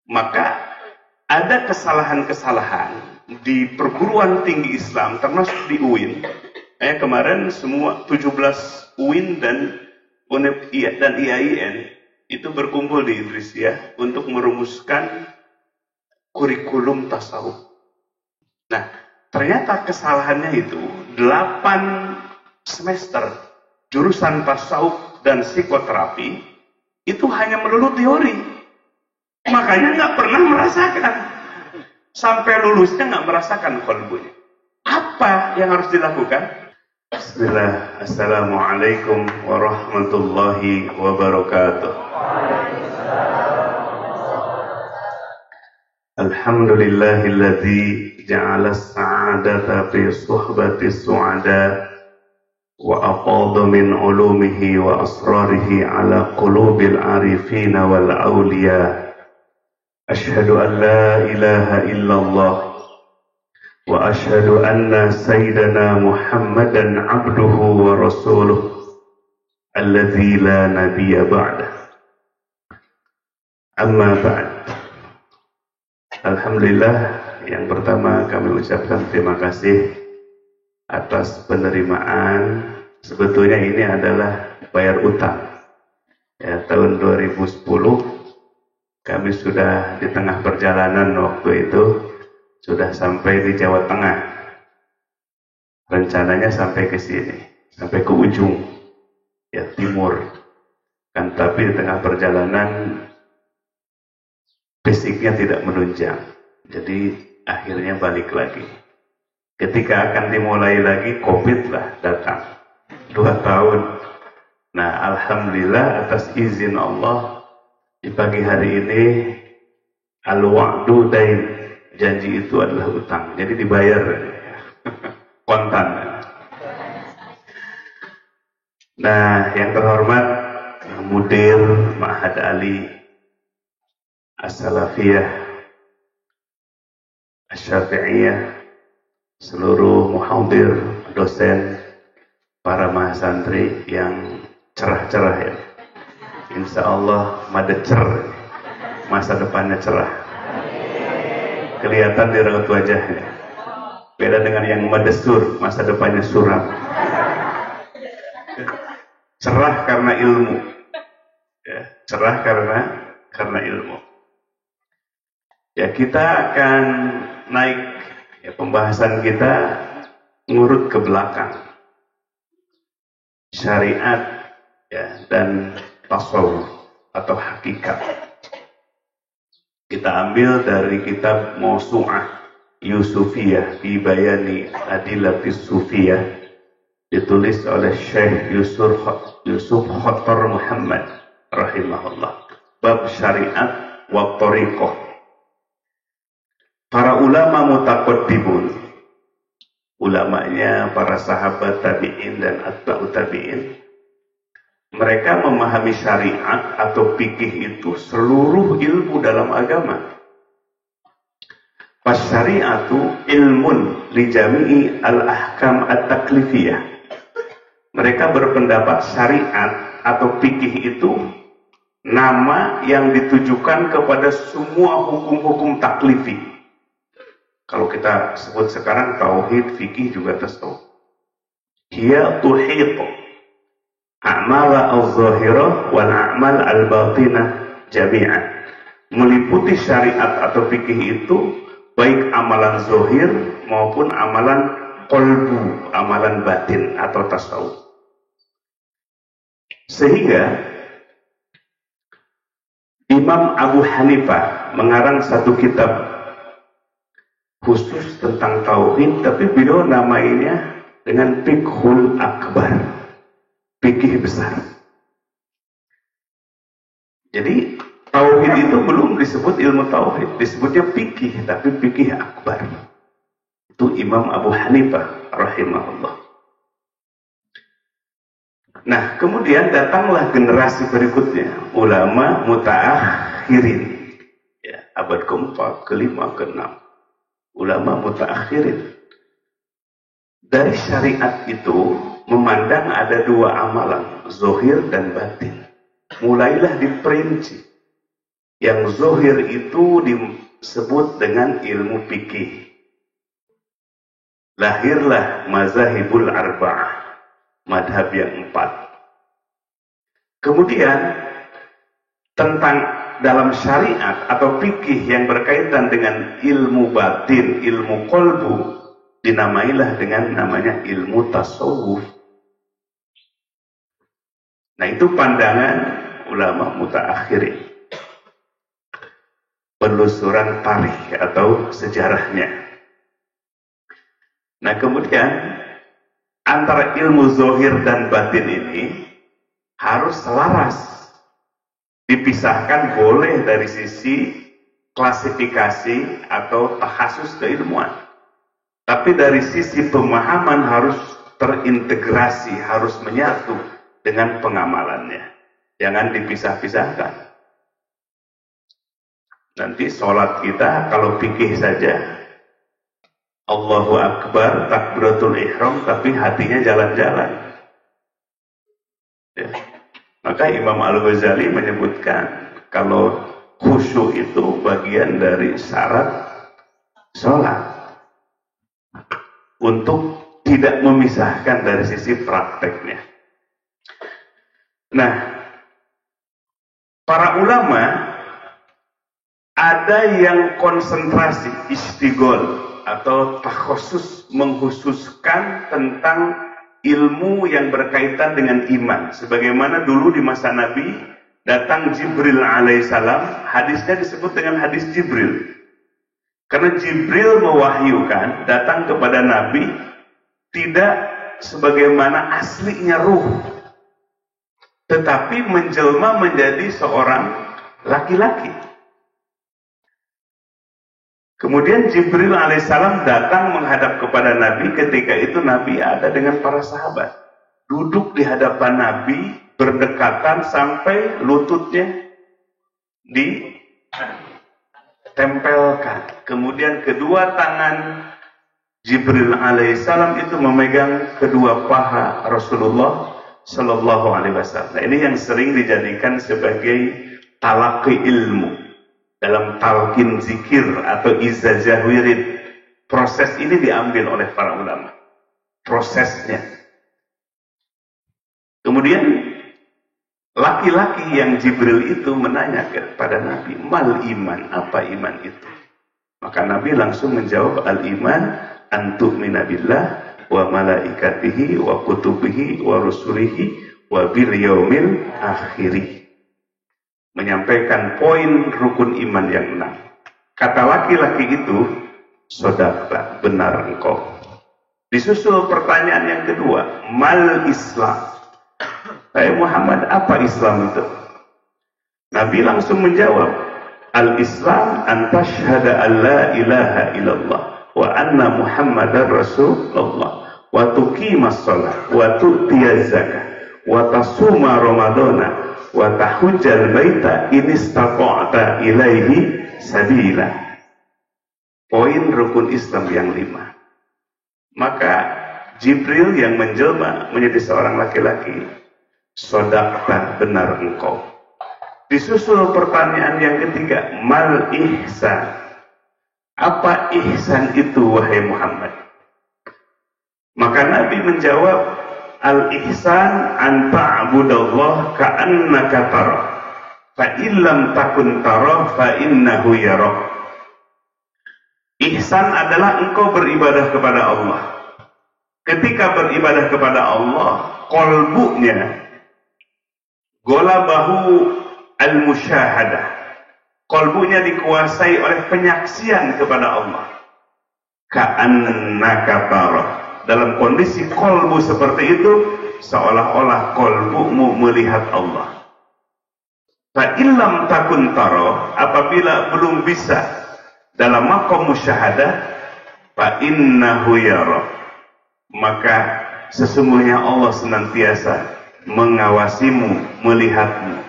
Maka ada kesalahan-kesalahan di perguruan tinggi Islam, termasuk di UIN. Kemarin semua 17 UIN dan IAIN itu berkumpul di Indonesia untuk merumuskan kurikulum tasawuf. Nah, ternyata kesalahannya itu 8 semester jurusan tasawuf dan psikoterapi itu hanya melulu teori. Makanya nggak pernah merasakan. Sampai lulusnya nggak merasakan qalbunya. Apa yang harus dilakukan? Bismillah. Assalamualaikum warahmatullahi wabarakatuh. Alhamdulillahilladzi ja'ala as-sa'adata fi suhbati su'ada wa afadha min ulumihi wa asrarihi ala qulubil arifin wal awliya. Ashhadu an la ilaha illallah wa ashhadu anna sayyidana Muhammadan abduhu wa rasuluh alladzi la nabiyya ba'dah. Amma ba'd. Alhamdulillah, yang pertama kami ucapkan terima kasih atas penerimaan. Sebetulnya ini adalah bayar utang. Tahun 2010 kami sudah di tengah perjalanan waktu itu sudah sampai di Jawa Tengah. Rencananya sampai ke sini, sampai ke ujung timur. Tapi di tengah perjalanan fisiknya tidak menunjang, jadi akhirnya balik lagi. Ketika akan dimulai lagi, COVID lah datang 2 tahun. Nah, alhamdulillah atas izin Allah di pagi hari ini al-wa'du dain, janji itu adalah utang, jadi dibayar kontan. Nah, yang terhormat Mudir Ma'had Ali As-Salafiyah Asy-Syafi'iyah, seluruh muhadir, dosen, para mahasantri yang cerah-cerah ya. Insya Allah madecer, masa depannya cerah. Kelihatan di raut wajahnya. Beda dengan yang madesur, masa depannya suram. Cerah karena ilmu. Cerah karena ilmu. Kita akan naik pembahasan kita ngurut ke belakang. Syariat dan tasawuf atau hakikat. Kita ambil dari kitab Mawsu'ah Yusufiyah fi Bayani Adillatis Sufiyah, ditulis oleh Syekh Yusuf Khattar Muhammad rahimahullah. Bab syariat wa thariqah. Para ulama mutaqaddimun, ulamanya para sahabat tabi'in dan atba'ut tabi'in, mereka memahami syariat atau fikih itu seluruh ilmu dalam agama. Fasyari'atu ilmun li jami'i al-ahkam at-taklifiyah. Mereka berpendapat syariat atau fikih itu nama yang ditujukan kepada semua hukum-hukum taklifi. Kalau kita sebut sekarang tauhid, fikih juga tasawuf. Hiya tuhitu a'mala al-zahirah wal a'mal al-batinah jami'an. Meliputi syariat atau fikih itu baik amalan zahir maupun amalan qalbu, amalan batin atau tasawuf. Sehingga Imam Abu Hanifah mengarang satu kitab khusus tentang tauhid, tapi beliau namainya dengan fiqhul akbar, fikih besar. Jadi tauhid itu belum disebut ilmu tauhid, disebutnya fikih, tapi fikih akbar. Itu Imam Abu Hanifah rahimahullah. Nah, kemudian datanglah generasi berikutnya, ulama mutaakhirin, abad keempat, kelima, keenam. Ulama mutaakhirin. Dari syariat itu memandang ada 2 amalan, zahir dan batin. Mulailah diperinci. Yang zuhir itu disebut dengan ilmu fikih. Lahirlah mazahibul arba'ah, madhab yang 4. Kemudian tentang dalam syariat atau fikih yang berkaitan dengan ilmu batin, ilmu qalbu, dinamailah dengan namanya ilmu tasawuf. Nah, itu pandangan ulama mutaakhirin, penelusuran tarikh atau sejarahnya. Nah, kemudian antara ilmu zahir dan batin ini harus selaras. Dipisahkan boleh dari sisi klasifikasi atau takhasus keilmuan. Tapi dari sisi pemahaman harus terintegrasi, harus menyatu dengan pengamalannya. Jangan dipisah-pisahkan. Nanti sholat kita kalau fikih saja, Allahu Akbar, takbiratul ihram, tapi hatinya jalan-jalan. Ya. Maka Imam Al-Ghazali menyebutkan kalau khusyuk itu bagian dari syarat sholat, untuk tidak memisahkan dari sisi prakteknya. Nah, para ulama ada yang konsentrasi istighol atau takhusus, mengkhususkan tentang ilmu yang berkaitan dengan iman. Sebagaimana dulu di masa Nabi datang Jibril alaihissalam, hadisnya disebut dengan hadis Jibril. Karena Jibril mewahyukan datang kepada Nabi tidak sebagaimana aslinya ruh, tetapi menjelma menjadi seorang laki-laki. Kemudian Jibril alaihissalam datang menghadap kepada Nabi. Ketika itu Nabi ada dengan para sahabat, duduk di hadapan Nabi berdekatan sampai lututnya ditempelkan. Kemudian kedua tangan Jibril alaihissalam itu memegang kedua paha Rasulullah Shallallahu Alaihi Wasallam. Nah, ini yang sering dijadikan sebagai talaqi ilmu dalam talqin zikir atau izazah wirid. Proses ini diambil oleh para ulama, prosesnya. Kemudian laki-laki yang Jibril itu menanya kepada Nabi, mal iman, apa iman itu? Maka Nabi langsung menjawab, al iman an tu'mina billah wa malaikatihi wa kutubihi wa rusulihi wa bil yaumil akhiri. Menyampaikan poin rukun iman yang 6. Kata laki-laki itu, sodaqta, benar engkau. Disusul pertanyaan yang kedua, mal Islam. Hai Muhammad, apa Islam itu? Nabi langsung menjawab, al-Islam an tashhada an la ilaha illallah wa anna Muhammadar Rasulullah wa tuqimas shalah wa tu'tiyaz zakah wa tasuma ramadana wa tahujjal baita in istata'ta ilaihi sabila. Poin rukun Islam yang 5. Maka Jibril yang menjelma menjadi seorang laki-laki, sodaqta, benar engkau. Disusul pertanyaan yang ketiga, mal ihsan. Apa ihsan itu wahai Muhammad? Maka Nabi menjawab, al-ihsan an ta'budallah ka'annaka tarah fa illam takun tarah fa innahu yarah. Ihsan adalah engkau beribadah kepada Allah. Ketika beribadah kepada Allah, qalbunya golabahu al-musyahadah, qalbunya dikuasai oleh penyaksian kepada Allah. Ka'annaka tarah, dalam kondisi kolbu seperti itu, seolah-olah kolbumu melihat Allah. Fa illam takun taro, apabila belum bisa dalam maqam musyahadah, fa innahu yara, maka sesungguhnya Allah senantiasa mengawasimu, melihatmu.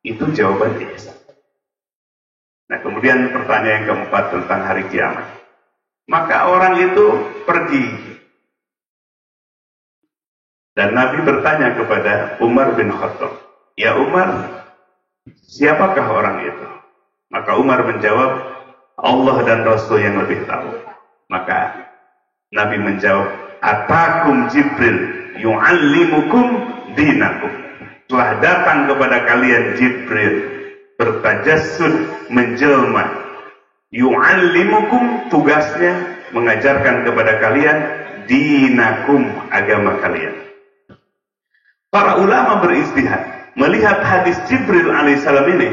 Itu jawaban ihsan. Nah, kemudian pertanyaan yang keempat tentang hari kiamat. Maka orang itu pergi. Dan Nabi bertanya kepada Umar bin Khattab, ya Umar, siapakah orang itu? Maka Umar menjawab, Allah dan Rasul yang lebih tahu. Maka Nabi menjawab, atakum Jibril yu'allimukum dinakum. Telah datang kepada kalian Jibril bertajassud, menjelma. Yu'allimukum, tugasnya mengajarkan kepada kalian dinakum, agama kalian. Para ulama beristihad melihat hadis Jibril alaihissalam ini,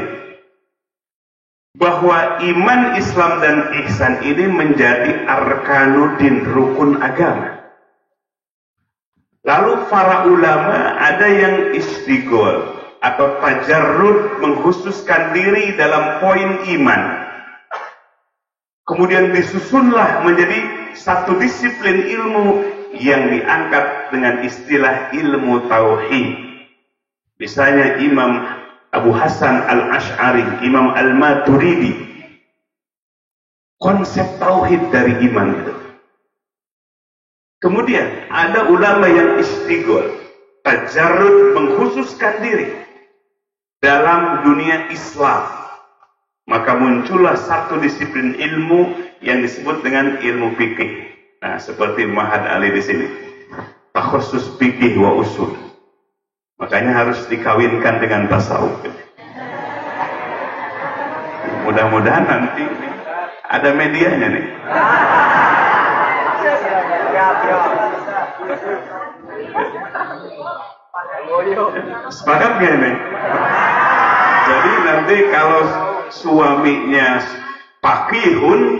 bahwa iman, Islam, dan ihsan ini menjadi arkanuddin, rukun agama. Lalu para ulama ada yang istighol atau tajarrud, mengkhususkan diri dalam poin iman. Kemudian disusunlah menjadi satu disiplin ilmu yang diangkat dengan istilah ilmu tauhid. Misalnya Imam Abu Hasan Al-Ash'ari, Imam Al-Maturidi, konsep tauhid dari iman itu. Kemudian ada ulama yang istighol, tajarrud, mengkhususkan diri dalam dunia Islam. Maka muncullah satu disiplin ilmu yang disebut dengan ilmu fikih. Nah, seperti Mahad Ali di sini, takhusus fikih wa usul. Makanya harus dikawinkan dengan tasawuf. Mudah-mudahan nanti ada medianya nih. Sepakat gak nih? Jadi nanti kalau suaminya fakihun,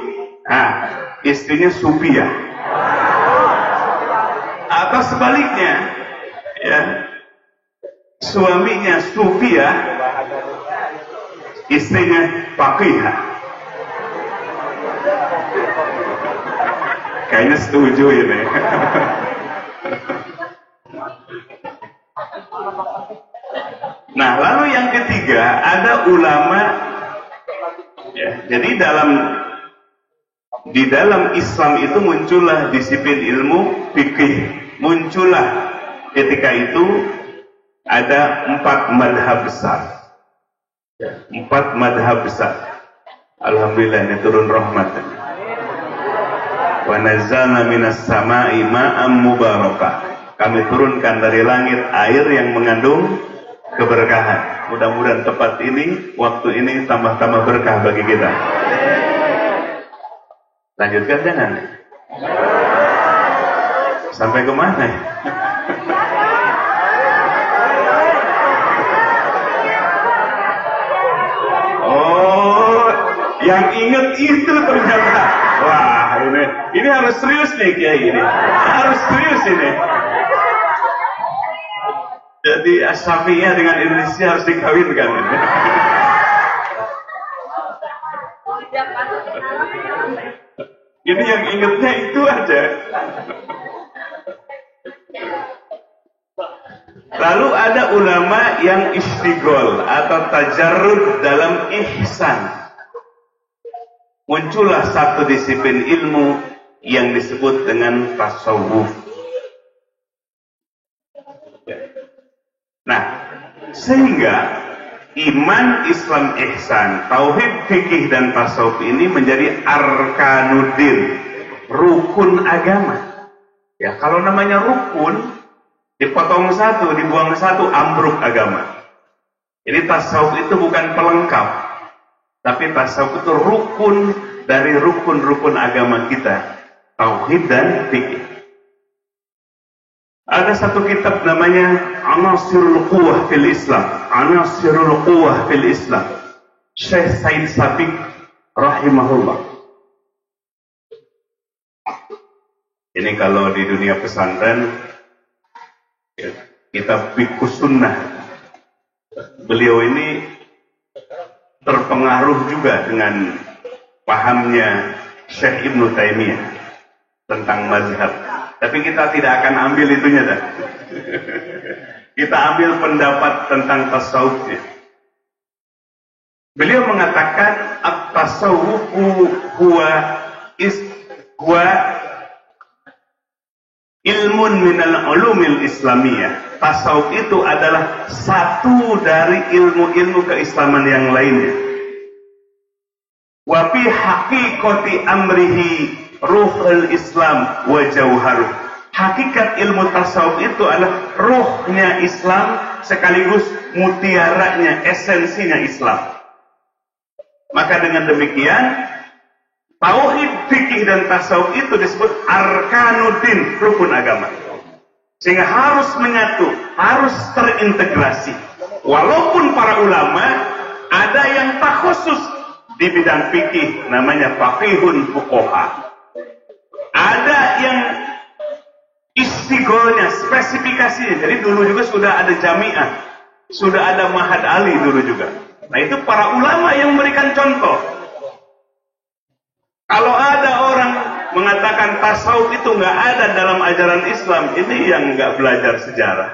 istrinya sufiah. Atau sebaliknya, ya, suaminya sufiah, istrinya faqihah. Kayaknya setuju ini. Nah, lalu yang ketiga ada ulama, ya, jadi di dalam Islam itu muncullah disiplin ilmu fikih. Muncullah ketika itu ada 4 madhab besar. 4 madhab besar. Alhamdulillah, ini turun rahmat. Wa nazzalna minas sama'i ma'am mubarakah. Kami turunkan dari langit air yang mengandung keberkahan. Mudah-mudahan tepat ini, waktu ini tambah-tambah berkah bagi kita. Lanjutkan jangan. Sampai kemana? Oh, yang inget itu ternyata. Wah, ini harus serius nih Kiai ini. Harus serius ini. Jadi Asyafi'iyah dengan Indonesia harus dikawinkan. Ini yang ingetnya itu aja. Lalu ada ulama yang istighol atau tajarrud dalam ihsan. Muncullah satu disiplin ilmu yang disebut dengan tasawuf. Nah, sehingga iman, Islam, ihsan, tauhid, fikih, dan tasawuf ini menjadi arkanuddin, rukun agama. Ya, kalau namanya rukun, dipotong satu, dibuang satu, ambruk agama. Jadi tasawuf itu bukan pelengkap, tapi tasawuf itu rukun dari rukun-rukun agama kita, tauhid dan fikih. Ada satu kitab namanya Anasirul Quwwah fil Islam. Anasirul Quwwah fil Islam. Syekh Said Sabiq rahimahullah. Ini kalau di dunia pesantren, ya, kitab Fiqhus Sunnah. Beliau ini terpengaruh juga dengan pahamnya Syekh Ibnu Taimiyah tentang mazhab. Tapi kita tidak akan ambil itunya dah. Kita ambil pendapat tentang tasawufnya. Beliau mengatakan at-tasawwufu huwa ilmun minal ulumil islamiyah. Tasawuf itu adalah satu dari ilmu-ilmu keislaman yang lainnya. Wa fi haqiqati amrihi ruhul Islam wa jauharuh. Hakikat ilmu tasawuf itu adalah ruhnya Islam sekaligus mutiaranya, esensinya Islam. Maka dengan demikian, tauhid, fikih dan tasawuf itu disebut arkanuddin, rukun agama. Sehingga harus menyatu, harus terintegrasi. Walaupun para ulama ada yang tak khusus di bidang fikih, namanya faqihun fuqaha. Ada yang istigolnya, spesifikasinya. Jadi dulu juga sudah ada jamiah, sudah ada Mahad Ali dulu juga. Nah itu para ulama yang memberikan contoh. Kalau ada orang mengatakan tasawuf itu nggak ada dalam ajaran Islam, ini yang nggak belajar sejarah.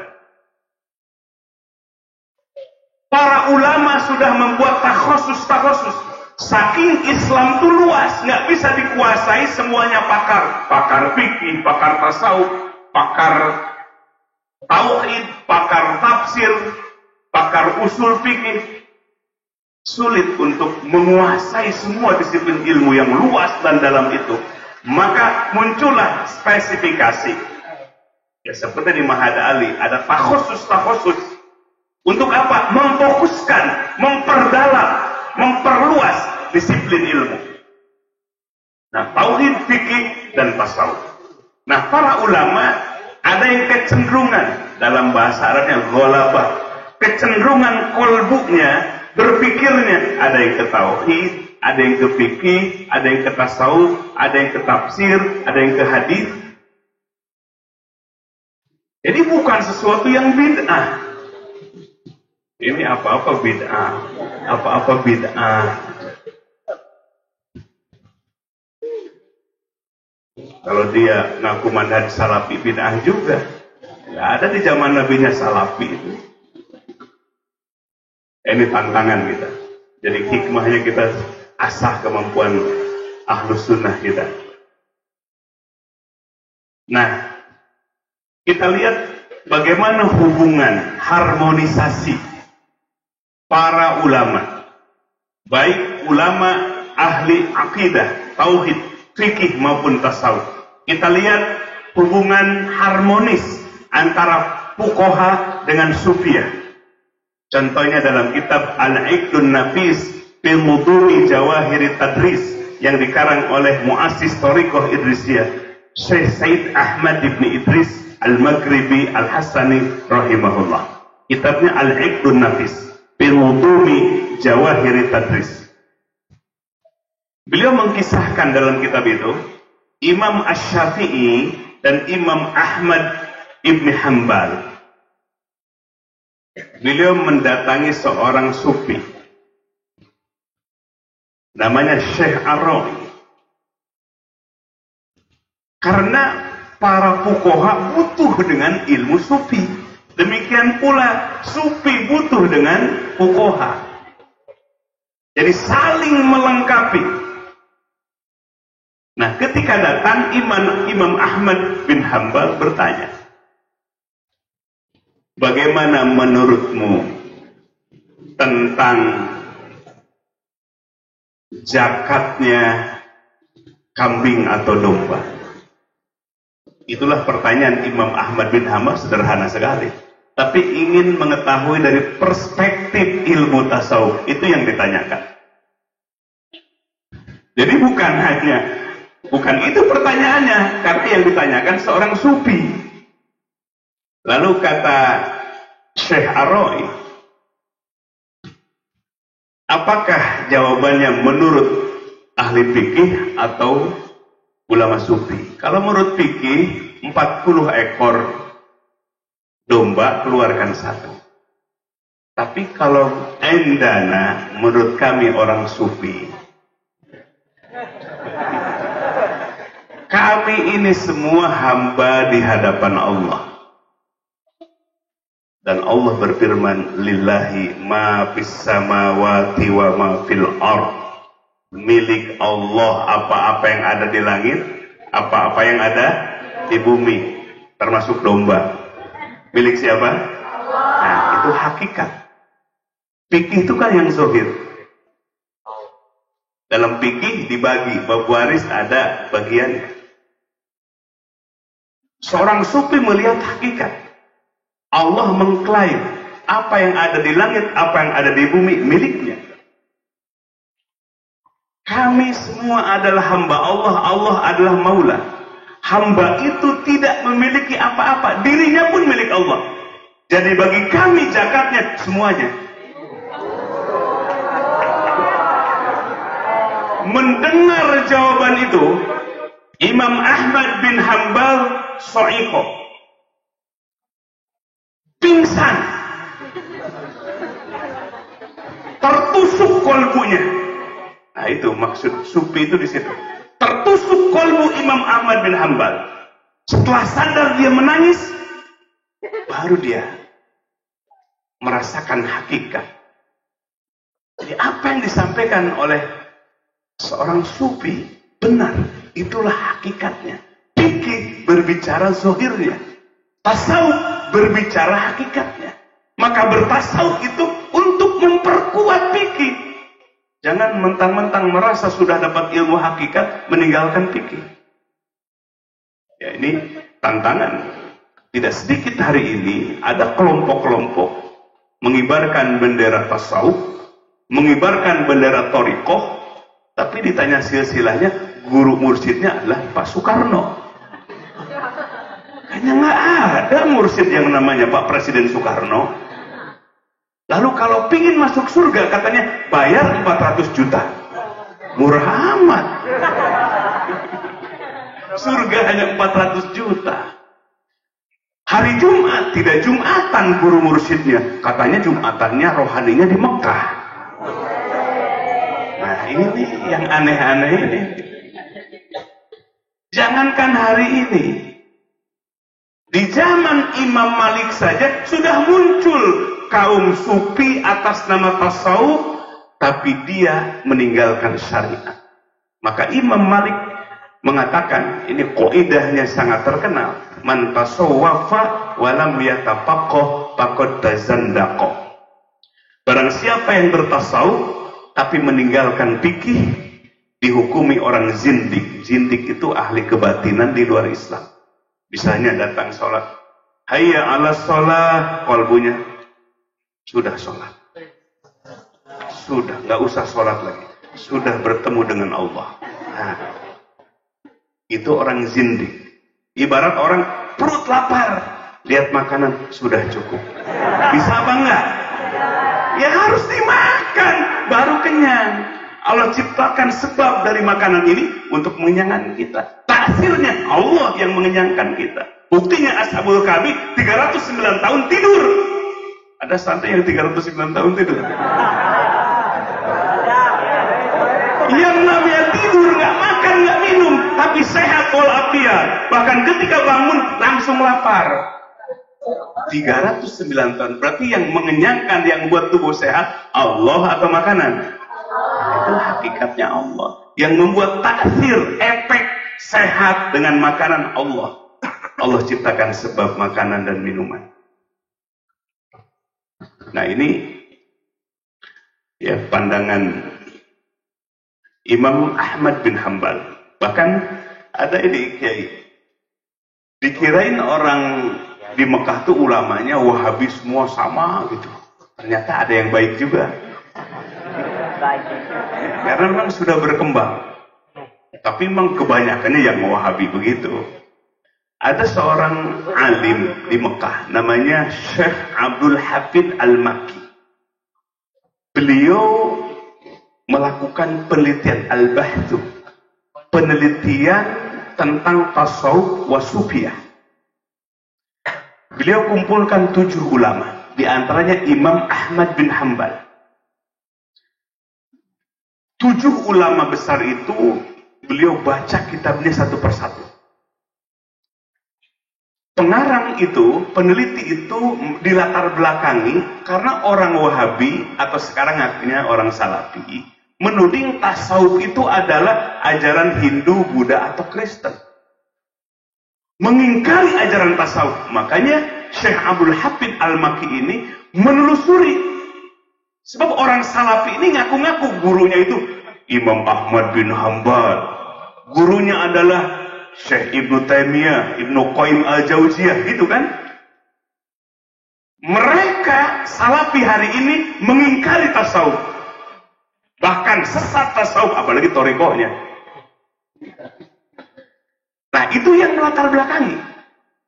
Para ulama sudah membuat takhusus. Saking Islam itu luas, nggak bisa dikuasai semuanya pakar. Pakar fikih, pakar tasawuf, pakar tauhid, pakar tafsir, pakar usul fikih. Sulit untuk menguasai semua disiplin ilmu yang luas dan dalam itu. Maka muncullah spesifikasi. Ya seperti di Mahad Ali, ada takhusus. Untuk apa? Memfokuskan, memperdalam, memperluas disiplin ilmu. Nah, tauhid, fikih, dan tasawuf. Nah, para ulama ada yang kecenderungan, dalam bahasa Arabnya ghalabah, kecenderungan kolbunya, berpikirnya, ada yang ke tauhid, ada yang ke fikih, ada yang ke tasawuf, ada yang ke tafsir, ada yang ke hadis. Jadi bukan sesuatu yang bid'ah. Ini apa-apa bid'ah, apa-apa bid'ah. Kalau dia ngaku manhaj salafi, bid'ah juga. Nggak ada di zaman nabinya salafi itu. Ini tantangan kita. Jadi hikmahnya kita asah kemampuan ahlus sunnah kita. Nah, kita lihat bagaimana hubungan harmonisasi para ulama, baik ulama ahli akidah, tauhid, fikih maupun tasawuf. Kita lihat hubungan harmonis antara fuqaha dengan sufiyah. Contohnya dalam kitab Al-Iqdun Nafis fi Mudumi Jawahiri Tadris yang dikarang oleh muassis Thariqah Idrisiyah, Syekh Said Ahmad ibn Idris Al-Maghribi Al-Hasani rahimahullah. Kitabnya Al-Iqdun Nafis fi Mudumi Jawahiri Tadris. Beliau mengkisahkan dalam kitab itu, Imam Asy-Syafi'i dan Imam Ahmad ibn Hanbal. Beliau mendatangi seorang sufi, namanya Syekh Ar-Rawi. Karena para fuqaha butuh dengan ilmu sufi. Demikian pula sufi butuh dengan fuqaha. Jadi saling melengkapi. Nah, ketika datang Imam Ahmad bin Hanbal bertanya, bagaimana menurutmu tentang zakatnya kambing atau domba? Itulah pertanyaan Imam Ahmad bin Hanbal, sederhana sekali. Tapi ingin mengetahui dari perspektif ilmu tasawuf, itu yang ditanyakan. Jadi bukan itu pertanyaannya, karena yang ditanyakan seorang sufi. Lalu kata Syekh Ar-Rawi, apakah jawabannya menurut ahli fikih atau ulama sufi? Kalau menurut fikih, 40 ekor domba keluarkan satu. Tapi kalau endana, menurut kami orang sufi, kami ini semua hamba di hadapan Allah. Dan Allah berfirman, lillahi ma fis samawati wa ma fil ard. Milik Allah apa-apa yang ada di langit, apa-apa yang ada di bumi, termasuk domba. Milik siapa? Nah, itu hakikat. Fikih itu kan yang zahir. Dalam fikih dibagi, bab waris ada bagiannya. Seorang sufi melihat hakikat. Allah mengklaim apa yang ada di langit, apa yang ada di bumi miliknya. Kami semua adalah hamba Allah, Allah adalah Maula. Hamba itu tidak memiliki apa-apa, dirinya pun milik Allah. Jadi bagi kami zakatnya semuanya. Mendengar jawaban itu, Imam Ahmad bin Hanbal so'iko, pingsan, tertusuk kolbunya. Nah itu maksud sufi itu di situ. Tertusuk kolbu Imam Ahmad bin Hanbal. Setelah sadar dia menangis, baru dia merasakan hakikat. Jadi apa yang disampaikan oleh seorang sufi benar, itulah hakikatnya. Fikih berbicara zahirnya, tasawuf berbicara hakikatnya. Maka bertasawuf itu untuk memperkuat fikih. Jangan mentang-mentang merasa sudah dapat ilmu hakikat meninggalkan fikih. Ya, ini tantangan. Tidak sedikit hari ini ada kelompok-kelompok mengibarkan bendera tasawuf, mengibarkan bendera thariqah, tapi ditanya silsilahnya, guru mursyidnya adalah Pak Soekarno. Kayaknya nggak ada mursyid yang namanya Pak Presiden Soekarno. Lalu kalau pingin masuk surga katanya bayar 400 juta. Murah amat. Surga hanya 400 juta. Hari Jumat tidak Jumatan guru mursyidnya. Katanya Jumatannya rohaninya di Mekah. Nah ini yang aneh-aneh ini. Jangankan hari ini. Di zaman Imam Malik saja sudah muncul kaum sufi atas nama tasawuf, tapi dia meninggalkan syariat. Maka Imam Malik mengatakan, ini qaidahnya sangat terkenal, man tasawwafa walam yatafaqah faqad tazandaqa. Barang siapa yang bertasawuf tapi meninggalkan fikih, dihukumi orang zindik. Zindik itu ahli kebatinan di luar Islam. Misalnya datang sholat, hayya ala sholat, kalbunya sudah sholat, sudah nggak usah sholat lagi, sudah bertemu dengan Allah. Nah, itu orang zindik. Ibarat orang perut lapar, lihat makanan sudah cukup. Bisa apa enggak? Ya harus dimakan baru kenyang. Allah ciptakan sebab dari makanan ini untuk mengenyangkan kita. Taksirnya Allah yang mengenyangkan kita. Buktinya Ashabul Kahfi 309 tahun tidur. Ada santri yang 309 tahun tidur. Yang namanya tidur, nggak makan, nggak minum, tapi sehat walafiat. Bahkan ketika bangun langsung lapar. 309 tahun. Berarti yang mengenyangkan, yang buat tubuh sehat, Allah atau makanan? Itu hakikatnya Allah. Yang membuat taksir, efek sehat dengan makanan Allah. Allah ciptakan sebab makanan dan minuman. Nah ini ya pandangan Imam Ahmad bin Hanbal. Bahkan ada ini kiai, dikirain orang di Mekah tuh ulamanya Wahabi semua sama gitu. Ternyata ada yang baik juga. Karena memang sudah berkembang. Tapi memang kebanyakannya yang Wahabi begitu. Ada seorang alim di Mekah namanya Syekh Abdul Hafid Al-Makki. Beliau melakukan penelitian al-bahthu, penelitian tentang tasawuf wa sufiyah. Beliau kumpulkan 7 ulama, di antaranya Imam Ahmad bin Hanbal. 7 ulama besar itu beliau baca kitabnya satu persatu. Pengarang itu, peneliti itu dilatar belakangi karena orang Wahabi atau sekarang artinya orang Salafi menuding tasawuf itu adalah ajaran Hindu, Buddha atau Kristen. Mengingkari ajaran tasawuf. Makanya Syekh Abdul Hafid Al-Makki ini menelusuri. Sebab orang Salafi ini ngaku-ngaku gurunya itu Imam Ahmad bin Hanbal. Gurunya adalah Syekh Ibnu Taimiyah, Ibnu Qayyim al-Jauziyah, gitu kan? Mereka Salafi hari ini mengingkari tasawuf. Bahkan sesat tasawuf, apalagi thariqahnya. Nah, itu yang melatar belakangi.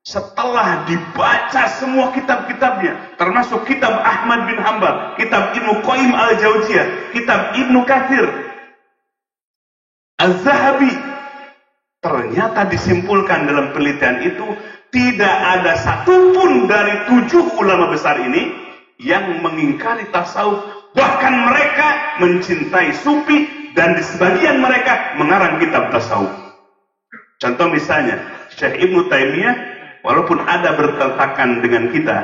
Setelah dibaca semua kitab-kitabnya, termasuk kitab Ahmad bin Hanbal, kitab Ibnu Qayyim al-Jauziyah, kitab Ibnu Katsir, Az-Zahabi, ternyata disimpulkan dalam penelitian itu tidak ada satupun dari 7 ulama besar ini yang mengingkari tasawuf. Bahkan mereka mencintai sufi dan di sebagian mereka mengarang kitab tasawuf. Contoh misalnya Syekh Ibnu Taimiyah, walaupun ada bertentangan dengan kita,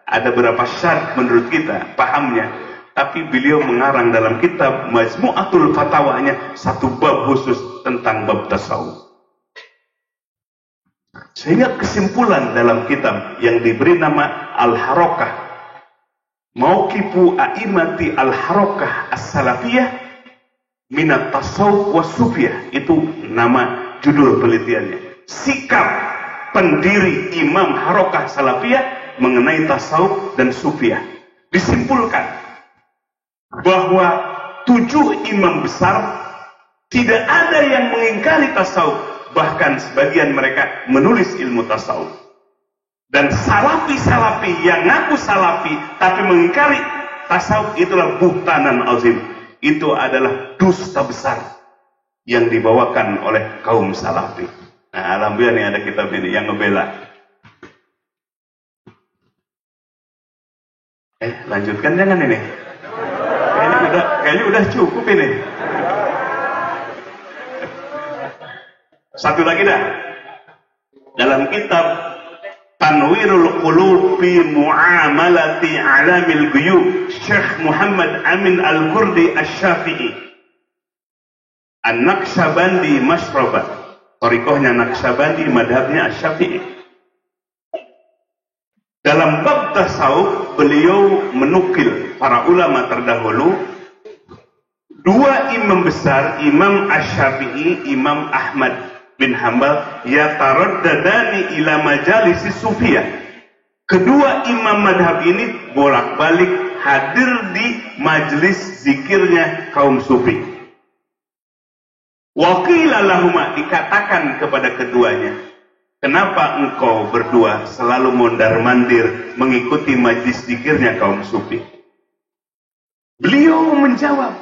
ada beberapa syarat menurut kita pahamnya, tapi beliau mengarang dalam kitab Majmu'atul Fatawanya satu bab khusus tentang bab tasawuf. Sehingga kesimpulan dalam kitab yang diberi nama Al-Harokah, Mauqifu A'imati Al-Harokah As-Salafiyah Minat Tasawuf wa Sufiyah, itu nama judul penelitiannya. Sikap pendiri Imam Harokah Salafiyah mengenai tasawuf dan sufiyah. Disimpulkan bahwa 7 imam besar tidak ada yang mengingkari tasawuf, bahkan sebagian mereka menulis ilmu tasawuf. Dan salafi-salafi yang ngaku salafi tapi mengingkari tasawuf, itulah buhtanan azim. Itu adalah dusta besar yang dibawakan oleh kaum salafi. Nah, alhamdulillah nih ada kitab ini yang ngebela. Lanjutkan jangan ini. Kayaknya udah cukup ini. Satu lagi dah. Dalam kitab Tanwirul Qulub fi Mu'amalati Alamil Ghuyub, Syekh Muhammad Amin Al-Kurdi Asy-Syafi'i, An-Naqsyabandi Mashrabah, thariqahnya Naqsyabandi, madhabnya Asy-Syafi'i. Dalam bab tasawuf beliau menukil para ulama terdahulu, 2 imam besar, Imam Asy-Syafi'i, Imam Ahmad bin Hanbal, yataraddadani ila majalisi sufiyah. Kedua imam madhab ini bolak-balik hadir di majelis zikirnya kaum sufi. Wa qila lahuma, dikatakan kepada keduanya, kenapa engkau berdua selalu mondar-mandir mengikuti majlis zikirnya kaum sufi? Beliau menjawab,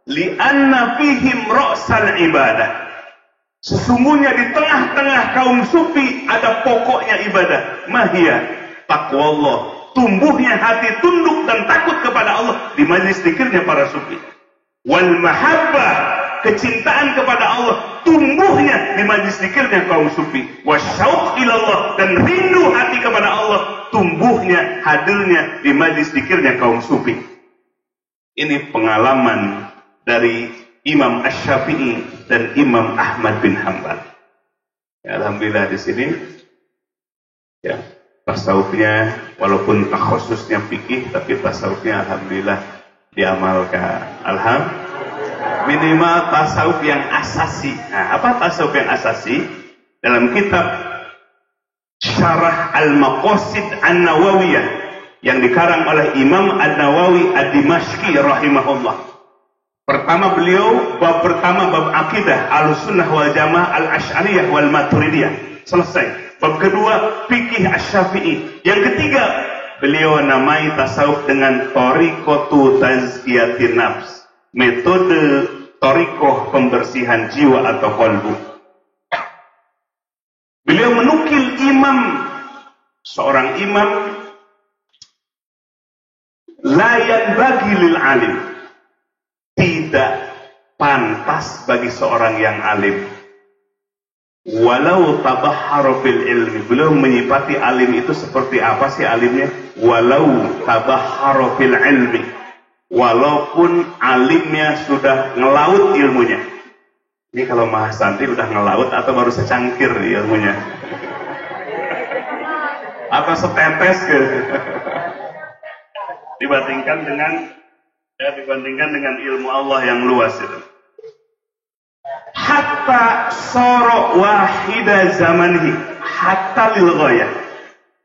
li'anna fihim ra'sal ibadah. Sesungguhnya di tengah-tengah kaum sufi ada pokoknya ibadah. Mahia, taqwallah, tumbuhnya hati tunduk dan takut kepada Allah di majlis zikirnya para sufi. Wal mahabbah, kecintaan kepada Allah tumbuhnya di majlis zikirnya kaum sufi. Wasyauq ilallah, dan rindu hati kepada Allah tumbuhnya, hadirnya di majlis zikirnya kaum sufi. Ini pengalaman dari Imam Asy-Syafi'i dan Imam Ahmad bin Hanbal. Ya, alhamdulillah di sini ya, tasawufnya walaupun khususnya fikih, tapi tasawufnya alhamdulillah diamalkan. Alhamdulillah. Minimal tasawuf yang asasi. Nah, apa tasawuf yang asasi? Dalam kitab Syarah Al-Maqasid An-Nawawiyah yang dikarang oleh Imam An-Nawawi Ad-Dimashqi rahimahullah. Pertama beliau, bab pertama bab akidah Ahlussunnah wal Jamaah Al-Asy'ariyah wal Maturidiyah, selesai. Bab kedua fikih Asy-Syafi'i. Yang ketiga beliau namai tasawuf dengan thariqatu tazkiyatin nafs, metode thariqah pembersihan jiwa atau qalbu. Beliau menukil seorang imam, la yanbaghi lil alim, tidak pantas bagi seorang yang alim, walau tabahhara bil ilmi. Beliau menyifati alim itu seperti apa sih alimnya? Walau tabahhara bil ilmi, walaupun alimnya sudah ngelaut ilmunya. Ini kalau Maha Santri udah ngelaut atau baru secangkir ilmunya? Atau setetes gitu? Dibandingkan dengan ilmu Allah yang luas itu. hatta soro wahida zamanihi hatta lil ghayah,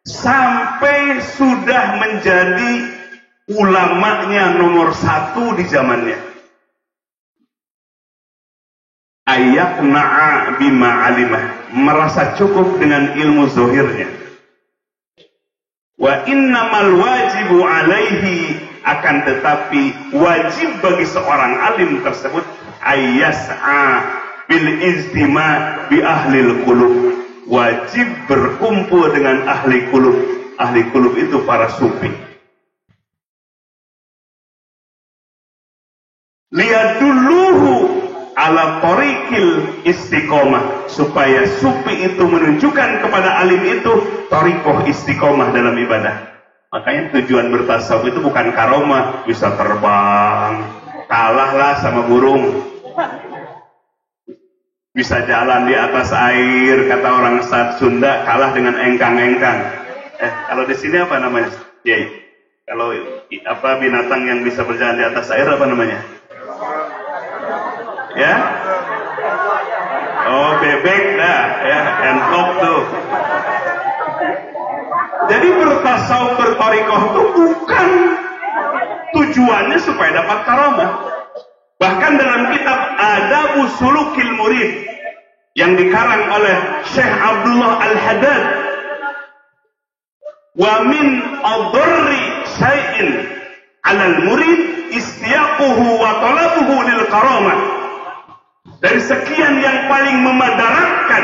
sampai sudah menjadi ulamanya nomor satu di zamannya. Ayaqna'a bima alimah, merasa cukup dengan ilmu zahirnya. Wa innamal wajibu alaihi, akan tetapi wajib bagi seorang alim tersebut ayyas'a bil istima' bi ahlil qulub, wajib berkumpul dengan ahli qulub. Ahli qulub itu para sufi. Liyadulluhu ala tariqil istiqomah, supaya sufi itu menunjukkan kepada alim itu tariqoh istiqomah dalam ibadah. Makanya tujuan bertasawuf itu bukan karomah, bisa terbang, kalahlah sama burung, bisa jalan di atas air, kata orang Sunda, kalah dengan engkang-engkang. Kalau di sini apa namanya? Kalau binatang yang bisa berjalan di atas air apa namanya? Ya, oh bebek dah, ya, entok tuh. Jadi bertasawuf berthariqah itu bukan tujuannya supaya dapat karamah. Bahkan dalam kitab Adabu Sulukil Murid yang dikarang oleh Syekh Abdullah Al-Haddad, wa min adharri syai'in 'alal murid istiyaquhu wa talabuhu lil karamah. Dari sekian yang paling memadaratkan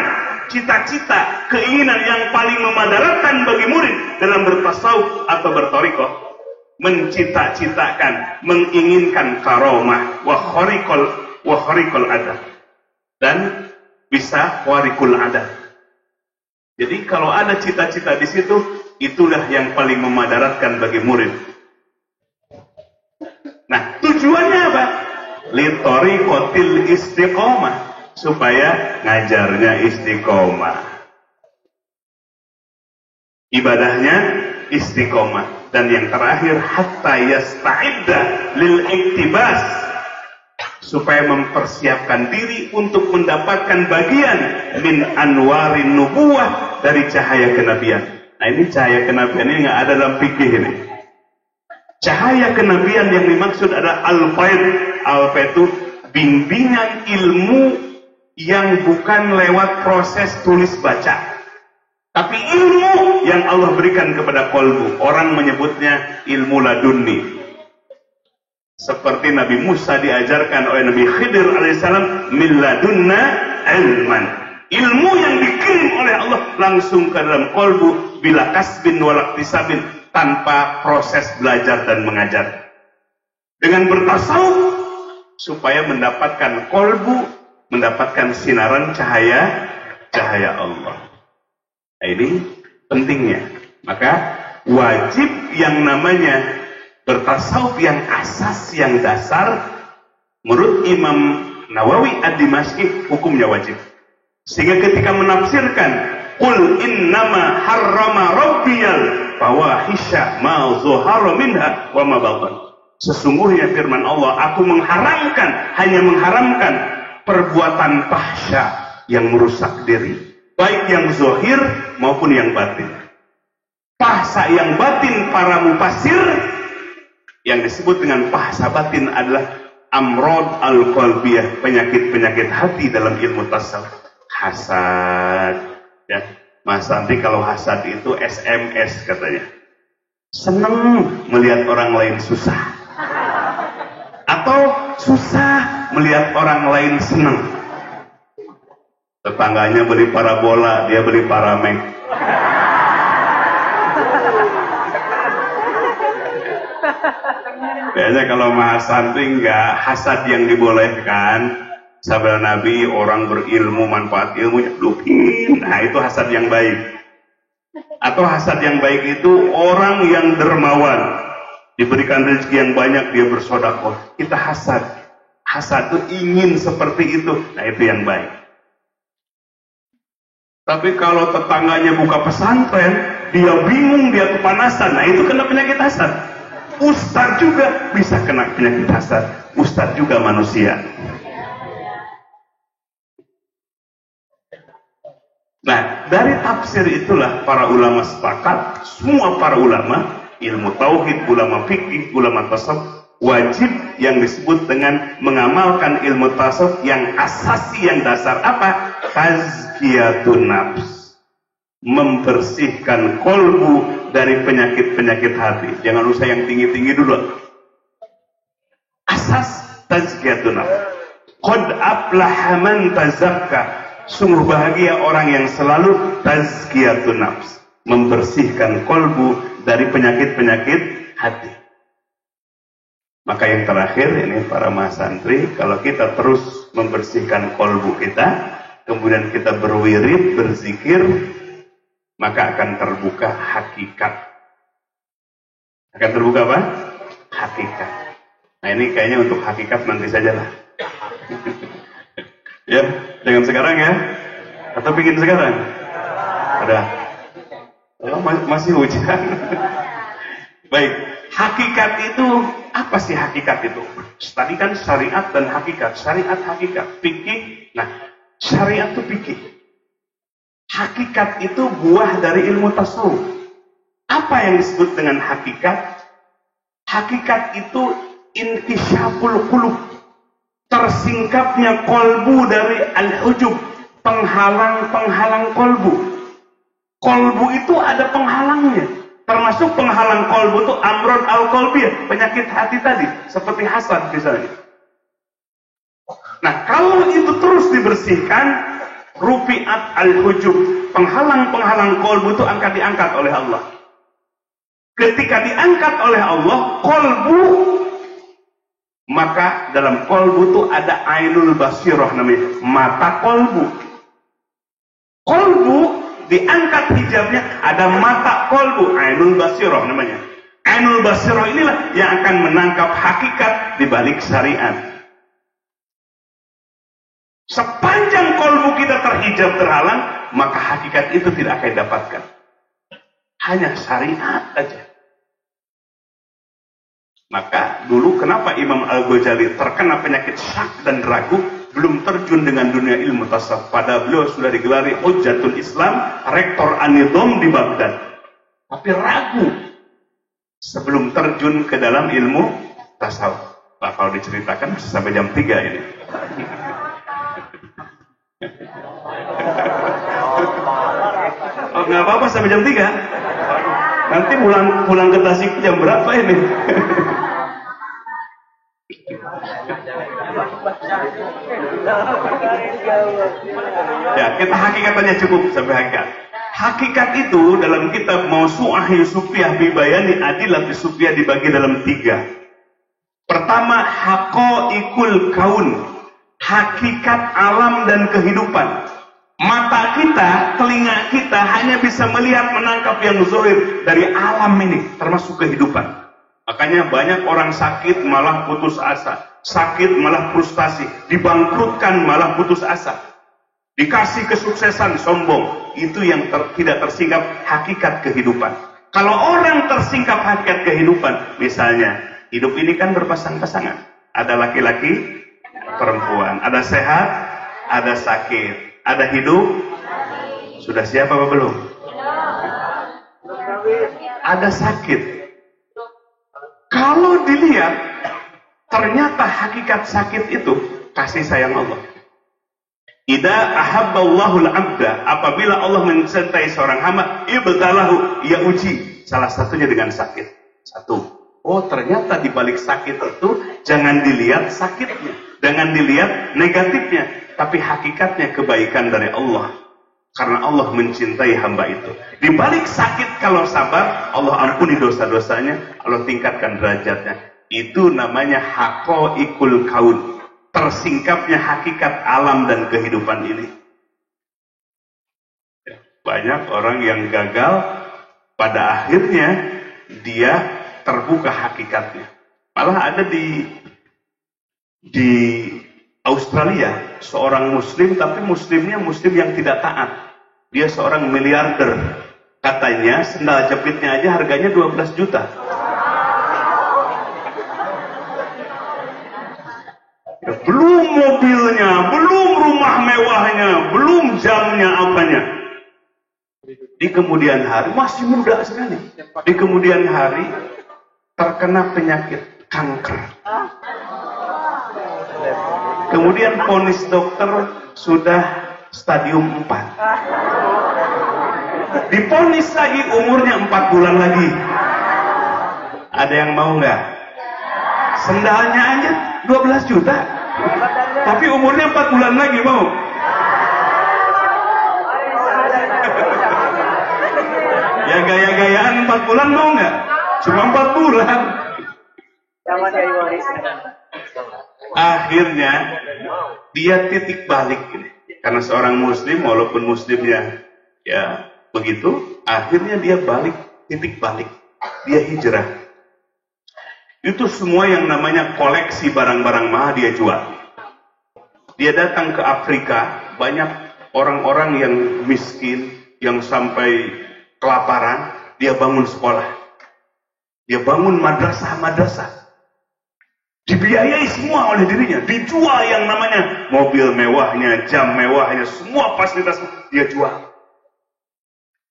cita-cita, keinginan yang paling memadaratkan bagi murid dalam bertasawuf atau berthariqah, mencita-citakan, menginginkan karamah wa khariqul adat, dan bisa khariqul adat. Jadi kalau ada cita-cita di situ, itulah yang paling memadaratkan bagi murid. Nah, tujuannya apa? Litoriqotil istiqomah, supaya ngajarnya istiqomah, ibadahnya istiqomah, dan yang terakhir hatta yasta'idda lil iktibas, supaya mempersiapkan diri untuk mendapatkan bagian min anwarin nubuwah, dari cahaya kenabian. Nah, ini cahaya kenabian ini nggak ada dalam fikih ini. Cahaya kenabian yang dimaksud adalah al-faid. Al-faid itu bimbingan ilmu yang bukan lewat proses tulis baca, tapi ilmu yang Allah berikan kepada kolbu. Orang menyebutnya ilmu laduni. Seperti Nabi Musa diajarkan oleh Nabi Khidir alaihissalam, min ladunna ilman. Ilmu yang dikirim oleh Allah langsung ke dalam kolbu, bila kasbin walaktisabin, tanpa proses belajar dan mengajar. Dengan bertasawuf, supaya mendapatkan kolbu, mendapatkan sinaran cahaya Allah. Nah, ini pentingnya. Maka wajib yang namanya bertasawuf yang asas, yang dasar, menurut Imam Nawawi Ad-Dimashqi hukumnya wajib. Sehingga ketika menafsirkan qul innama harrama rabbiyal fawahisha ma zuhara minha wa ma batan, sesungguhnya firman Allah, aku mengharamkan, hanya mengharamkan perbuatan fahsya yang merusak diri, baik yang zahir maupun yang batin. Fahsya yang batin para mufassir yang disebut dengan fahsya batin adalah amrod al-qalbiyah, penyakit-penyakit hati dalam ilmu tasawuf. Hasad, ya. Mas Santi kalau hasad itu SMS katanya, seneng melihat orang lain susah, atau susah melihat orang lain seneng. Tetangganya beli parabola, dia beli paramek. Biasanya kalau Mas Santi enggak, hasad yang dibolehkan. Sabda Nabi, orang berilmu, manfaat ilmunya lukin. Nah, itu hasad yang baik. Atau hasad yang baik itu orang yang dermawan, diberikan rezeki yang banyak, dia bersedekah. Kita hasad. Hasad itu ingin seperti itu. Nah, itu yang baik. Tapi kalau tetangganya buka pesantren, dia bingung, dia kepanasan. Nah, itu kena penyakit hasad. Ustadz juga bisa kena penyakit hasad. Ustadz juga manusia. Nah, dari tafsir itulah para ulama sepakat, semua para ulama, ilmu tauhid, ulama fikih, ulama tasawuf, wajib yang disebut dengan mengamalkan ilmu tasawuf yang asasi, yang dasar apa? Tazkiyatun nafs. Membersihkan kolbu dari penyakit-penyakit hati. Jangan usah yang tinggi-tinggi dulu. Asas tazkiyatun nafs. Qad aflaha man tazakka. Sungguh bahagia orang yang selalu tazkiyatun nafs, membersihkan kolbu dari penyakit-penyakit hati. Maka yang terakhir ini para mahasantri, kalau kita terus membersihkan kolbu kita, kemudian kita berwirid, berzikir, maka akan terbuka hakikat. Akan terbuka apa? Hakikat. Nah ini kayaknya untuk hakikat nanti sajalah. Ya, dengan sekarang ya? Atau bikin sekarang? Ada? Oh, masih hujan. Baik, hakikat itu, apa sih hakikat itu? Tadi kan syariat dan hakikat. Syariat, hakikat, fikih. Nah, syariat itu fikih. Hakikat itu buah dari ilmu tasawuf. Apa yang disebut dengan hakikat? Hakikat itu inkisyaful qulub, tersingkapnya kolbu dari al-hujub, penghalang-penghalang kolbu. Kolbu itu ada penghalangnya, termasuk penghalang kolbu itu amrod al-qalbiyah, penyakit hati tadi, seperti hasad misalnya. Nah, kalau itu terus dibersihkan, rufi'at al-hujub, penghalang-penghalang kolbu itu akan diangkat oleh Allah. Ketika diangkat oleh Allah, kolbu, maka dalam kolbu itu ada ainul basirah namanya, mata kolbu. Kolbu diangkat hijabnya, ada mata kolbu, ainul basirah namanya. Ainul basirah inilah yang akan menangkap hakikat di balik syariat. Sepanjang kolbu kita terhijab, terhalang, maka hakikat itu tidak akan didapatkan. Hanya syariat aja. Maka dulu kenapa Imam Al-Ghazali terkena penyakit syak dan ragu, belum terjun dengan dunia ilmu tasawuf. Pada beliau sudah digelari Hujjatul Islam, rektor An-Nidham di Baghdad. Tapi ragu sebelum terjun ke dalam ilmu tasawuf. Nah, kalau diceritakan bisa sampai jam 3 ini. Oh, nggak apa-apa sampai jam 3. Nanti pulang ke Tasik jam berapa ini? Ya, kita hakikatannya cukup sampai hakikat. Hakikat itu dalam kitab Mausu'ah Yusufiyah Bibayani Adilah Yusufiyah dibagi dalam 3. Pertama, haqaiqul kaun, hakikat alam dan kehidupan. Mata kita, telinga kita hanya bisa melihat, menangkap yang zahir dari alam ini, termasuk kehidupan. Makanya banyak orang sakit malah putus asa, sakit malah frustasi, dibangkrutkan malah putus asa, dikasih kesuksesan sombong. Itu yang tidak tersingkap hakikat kehidupan. Kalau orang tersingkap hakikat kehidupan, misalnya hidup ini kan berpasang-pasangan, ada laki-laki, perempuan, ada sehat, ada sakit, ada hidup, sudah siap apa belum? Ada sakit. Kalau dilihat, ternyata hakikat sakit itu kasih sayang Allah. Idza ahabballahu al-'abda, apabila Allah mencintai seorang hamba, ibtalahu, ia uji, salah satunya dengan sakit. Satu, oh ternyata di balik sakit itu jangan dilihat sakitnya, jangan dilihat negatifnya, tapi hakikatnya kebaikan dari Allah. Karena Allah mencintai hamba itu. Di balik sakit kalau sabar, Allah ampuni dosa-dosanya, Allah tingkatkan derajatnya. Itu namanya haqaiqul kaun, tersingkapnya hakikat alam dan kehidupan ini. Banyak orang yang gagal, pada akhirnya dia terbuka hakikatnya. Malah ada di Australia, seorang muslim, tapi muslimnya muslim yang tidak taat. Dia seorang miliarder. Katanya sendal jepitnya aja harganya 12 juta. Ya, belum mobilnya, belum rumah mewahnya, belum jamnya apanya. Di kemudian hari, masih muda sekali. Di kemudian hari terkena penyakit kanker. Kemudian vonis dokter sudah stadium 4. Divonis lagi umurnya 4 bulan lagi. Ada yang mau nggak? Sendalnya aja 12 juta. Tapi umurnya 4 bulan lagi, mau? Ya gaya-gayaan 4 bulan mau nggak? Cuma 4 bulan. Akhirnya dia titik balik ini. Karena seorang muslim, walaupun muslimnya ya begitu, akhirnya dia balik, titik balik. Dia hijrah. Itu semua yang namanya koleksi barang-barang mahal dia jual. Dia datang ke Afrika, banyak orang-orang yang miskin, yang sampai kelaparan, dia bangun sekolah. Dia bangun madrasah-madrasah. Dibiayai semua oleh dirinya, dijual yang namanya mobil mewahnya, jam mewahnya, semua fasilitas dia jual.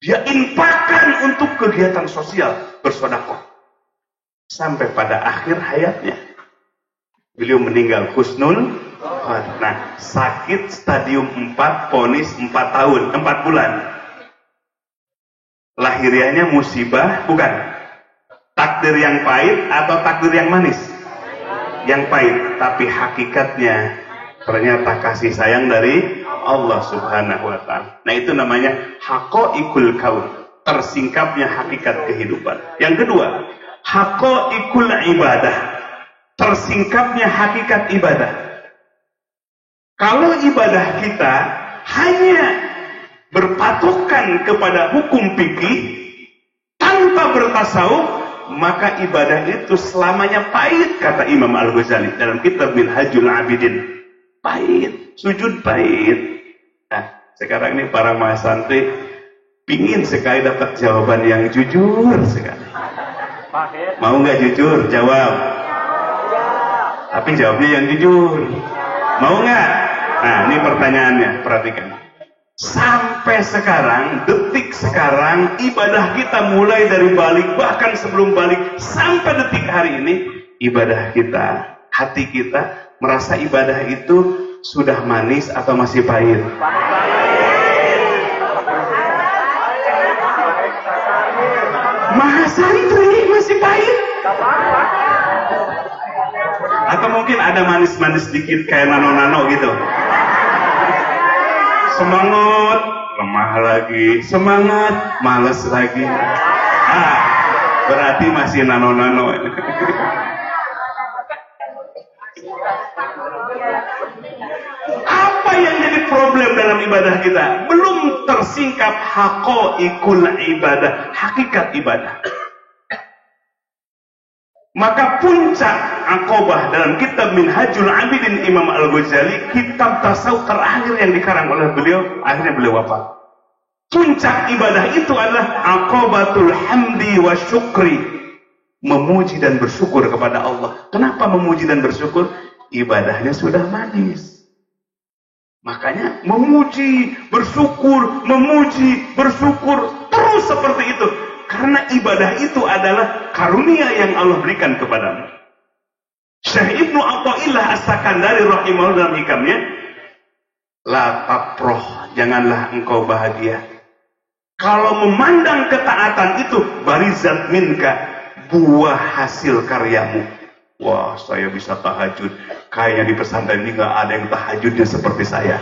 Dia infakkan untuk kegiatan sosial, bersedekah. Sampai pada akhir hayatnya, beliau meninggal husnul khotimah. Sakit stadium 4, vonis 4 tahun, 4 bulan. Lahirianya musibah, bukan? Takdir yang pahit atau takdir yang manis? Yang pahit, tapi hakikatnya ternyata kasih sayang dari Allah Subhanahu wa Ta'ala. Nah, itu namanya haqaiqul kaun, tersingkapnya hakikat kehidupan. Yang kedua, haqaiqul ibadah, tersingkapnya hakikat ibadah. Kalau ibadah kita hanya berpatokan kepada hukum fikih tanpa bertasawuf, maka ibadah itu selamanya pahit, kata Imam Al-Ghazali dalam kitab Minhajul Abidin. Pahit, sujud pahit. Nah, sekarang ini para mahasantri pingin sekali dapat jawaban yang jujur sekali. Mau nggak jujur? Jawab. Tapi jawabnya yang jujur. Mau nggak? Nah, ini pertanyaannya, perhatikan. Sampai sekarang, detik sekarang, ibadah kita mulai dari balik, bahkan sebelum balik, sampai detik hari ini, ibadah kita, hati kita, merasa ibadah itu sudah manis atau masih pahit? Mahasantri masih pahit? Atau mungkin ada manis-manis sedikit kayak nano-nano gitu? Semangat, lemah lagi. Semangat, males lagi. Berarti masih nano-nano. Apa yang jadi problem dalam ibadah kita? Belum tersingkap haqaiqul ibadah, hakikat ibadah. Maka puncak aqobah dalam kitab Minhajul Abidin Imam Al-Ghazali, kitab tasawuf terakhir yang dikarang oleh beliau, akhirnya beliau wafat. Puncak ibadah itu adalah aqobatul hamdi wa syukri, memuji dan bersyukur kepada Allah. Kenapa memuji dan bersyukur? Ibadahnya sudah manis. Makanya memuji, bersyukur, memuji, bersyukur terus seperti itu. Karena ibadah itu adalah karunia yang Allah berikan kepadamu. Syekh Ibnu Athaillah As-Sakandari rahimahullah dalam hikamnya, la tafroh, janganlah engkau bahagia. Kalau memandang ketaatan itu barizat minka, buah hasil karyamu. Wah, saya bisa tahajud. Kayaknya di pesantren ini nggak ada yang tahajudnya seperti saya.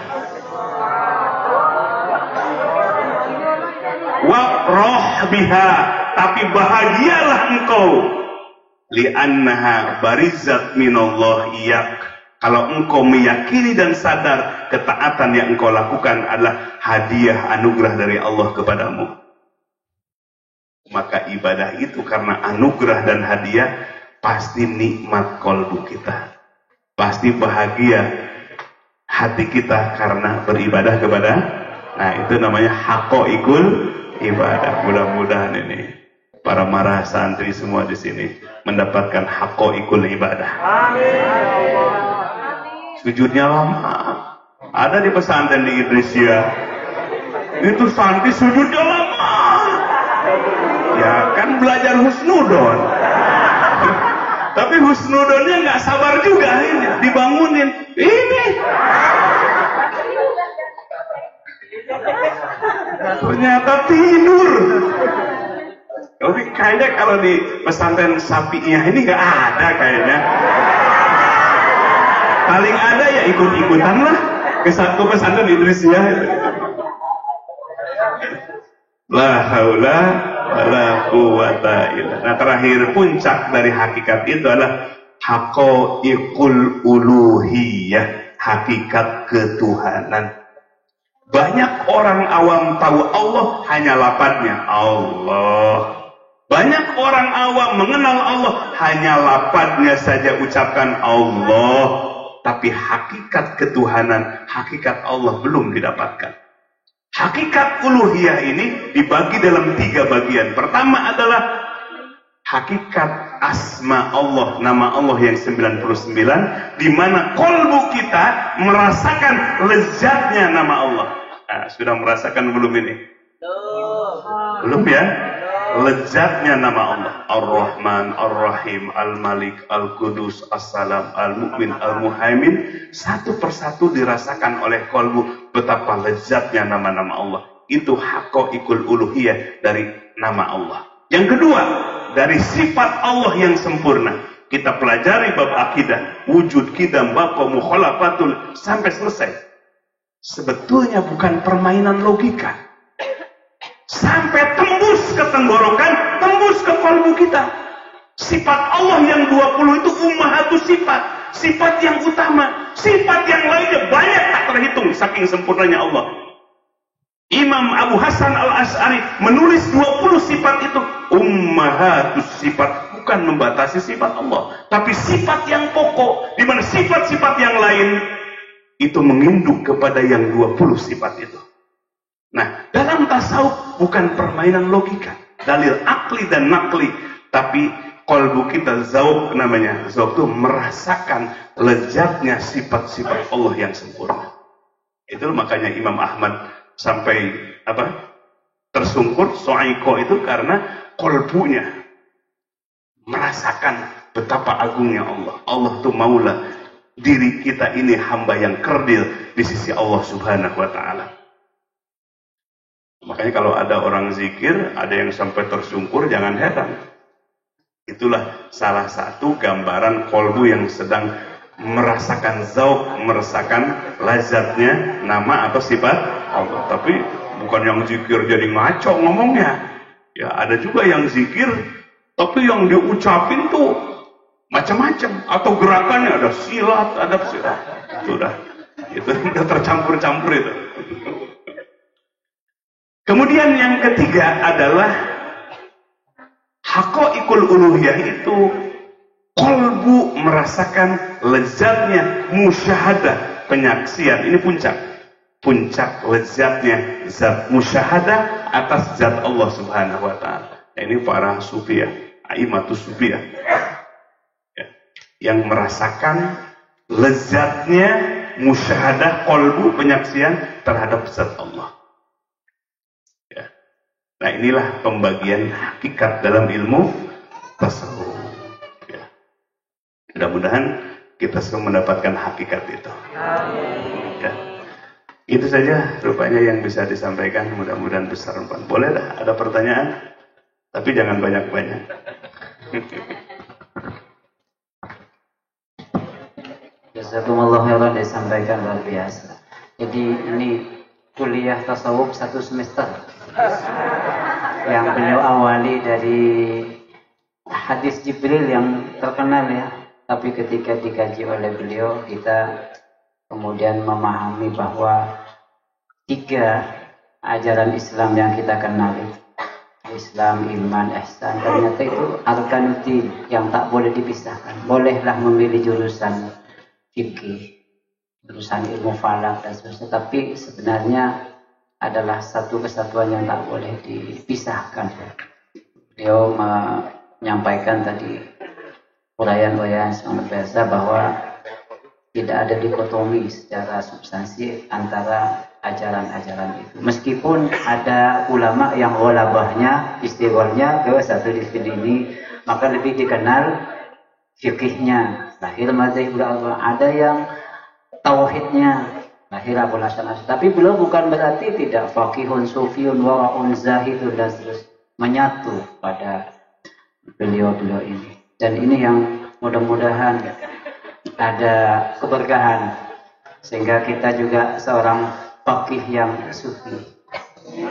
Wafroh biha, tapi bahagialah engkau. Li'annaha barizat minallah iyak. Kalau engkau meyakini dan sadar ketaatan yang engkau lakukan adalah hadiah anugerah dari Allah kepadamu, maka ibadah itu karena anugerah dan hadiah pasti nikmat kolbu kita, pasti bahagia hati kita karena beribadah kepada. Nah, itu namanya haqaiqul ibadah. Mudah-mudahan ini para marah santri semua di sini mendapatkan haqaiqul ibadah. Amin. Sujudnya lama. Ada di pesantren di Indonesia. Itu santri sujudnya lama. Ya kan belajar husnudon. Tapi husnudonnya nggak sabar juga ini, dibangunin. Ini. Ternyata tidur. Tapi kayaknya kalau di pesantren Sapi'iyah ini nggak ada kayaknya. Paling ada ya ikut-ikutan lah ke satu pesantren Idrisiyah. La haula wala quwata illa. Nah, terakhir puncak dari hakikat itu adalah haqaiqul uluhiyah, hakikat ketuhanan. Banyak orang awam tahu Allah hanya lafadznya Allah. Banyak orang awam mengenal Allah hanya lafadznya saja ucapkan Allah. Tapi hakikat ketuhanan, hakikat Allah belum didapatkan. Hakikat uluhiyah ini dibagi dalam 3 bagian. Pertama adalah hakikat asma Allah, nama Allah yang 99, di mana kolbu kita merasakan lezatnya nama Allah. Nah, sudah merasakan belum ini? Belum ya? Lezatnya nama Allah. Ar-Rahman, Ar-Rahim, Al-Malik, Al-Qudus, As-Salam, Al-Mu'min, Al-Muhaimin. Satu persatu dirasakan oleh kolbu betapa lezatnya nama-nama Allah. Itu haqaiqul uluhiyah dari nama Allah. Yang kedua, dari sifat Allah yang sempurna. Kita pelajari bab akidah, wujud, qidam, baqa, mukhalafatul sampai selesai. Sebetulnya bukan permainan logika. Sampai tembus ke tenggorokan, tembus ke kalbu kita. Sifat Allah yang 20 itu ummahatus sifat, sifat yang utama. Sifat yang lainnya banyak tak terhitung saking sempurnanya Allah. Imam Abu Hasan Al-Asy'ari menulis 20 sifat itu ummahatus sifat, bukan membatasi sifat Allah, tapi sifat yang pokok, di mana sifat-sifat yang lain itu menginduk kepada yang 20 sifat itu. Nah, dalam tasawuf bukan permainan logika, dalil akli dan nakli, tapi kalbu kita zauq namanya. Zauq itu merasakan lezatnya sifat-sifat Allah yang sempurna. Itu makanya Imam Ahmad sampai tersungkur so'iko itu karena kalbunya merasakan betapa agungnya Allah. Allah itu maula, diri kita ini hamba yang kerdil di sisi Allah Subhanahu wa ta'ala. Makanya kalau ada orang zikir, ada yang sampai tersungkur, jangan heran. Itulah salah satu gambaran kolbu yang sedang merasakan zauq, merasakan lazatnya nama atau sifat Allah. Tapi bukan yang zikir jadi ngaco ngomongnya. Ya ada juga yang zikir, tapi yang diucapin tuh macam-macam. Atau gerakannya ada silat, ada silat. Itu udah tercampur-campur itu. Kemudian yang ketiga adalah haqaiqul uluhiyah itu kolbu merasakan lezatnya musyahadah, penyaksian. Ini puncak lezatnya zat musyahadah atas zat Allah Subhanahu wa ta'ala. Ini para sufiyah, aimatus sufiyah, ya, yang merasakan lezatnya musyahadah kolbu, penyaksian terhadap zat Allah. Nah, inilah pembagian hakikat dalam ilmu tasawuf. Ya. Mudah-mudahan kita semua mendapatkan hakikat itu. Ya. Itu saja rupanya yang bisa disampaikan. Mudah-mudahan besar. Boleh dah, ada pertanyaan? Tapi jangan banyak-banyak. Jazakumullah khairan, disampaikan luar biasa. Jadi ini kuliah tasawuf 1 semester yang beliau awali dari hadis Jibril yang terkenal ya, tapi ketika dikaji oleh beliau kita kemudian memahami bahwa 3 ajaran Islam yang kita kenali, Islam, iman, ihsan, ternyata itu arkanuddin yang tak boleh dipisahkan. Bolehlah memilih jurusan fikih, jurusan ilmu falak dan sebagainya, tapi sebenarnya adalah satu kesatuan yang tak boleh dipisahkan. Beliau menyampaikan tadi uraian-uraian sangat biasa bahwa tidak ada dikotomi secara substansi antara ajaran-ajaran itu. Meskipun ada ulama yang ghalabahnya, istighalnya ke satu disiplin ini, maka lebih dikenal fikihnya, lahir mazhabul arba'ah. Ada yang tauhidnya, lahir Abul Hasan Asy'ari. Tapi beliau bukan berarti tidak faqihun, sufiyun, wara'un, zahidun dan seterusnya. Menyatu pada beliau-beliau ini. Dan ini yang mudah-mudahan ada keberkahan sehingga kita juga seorang faqih yang sufi,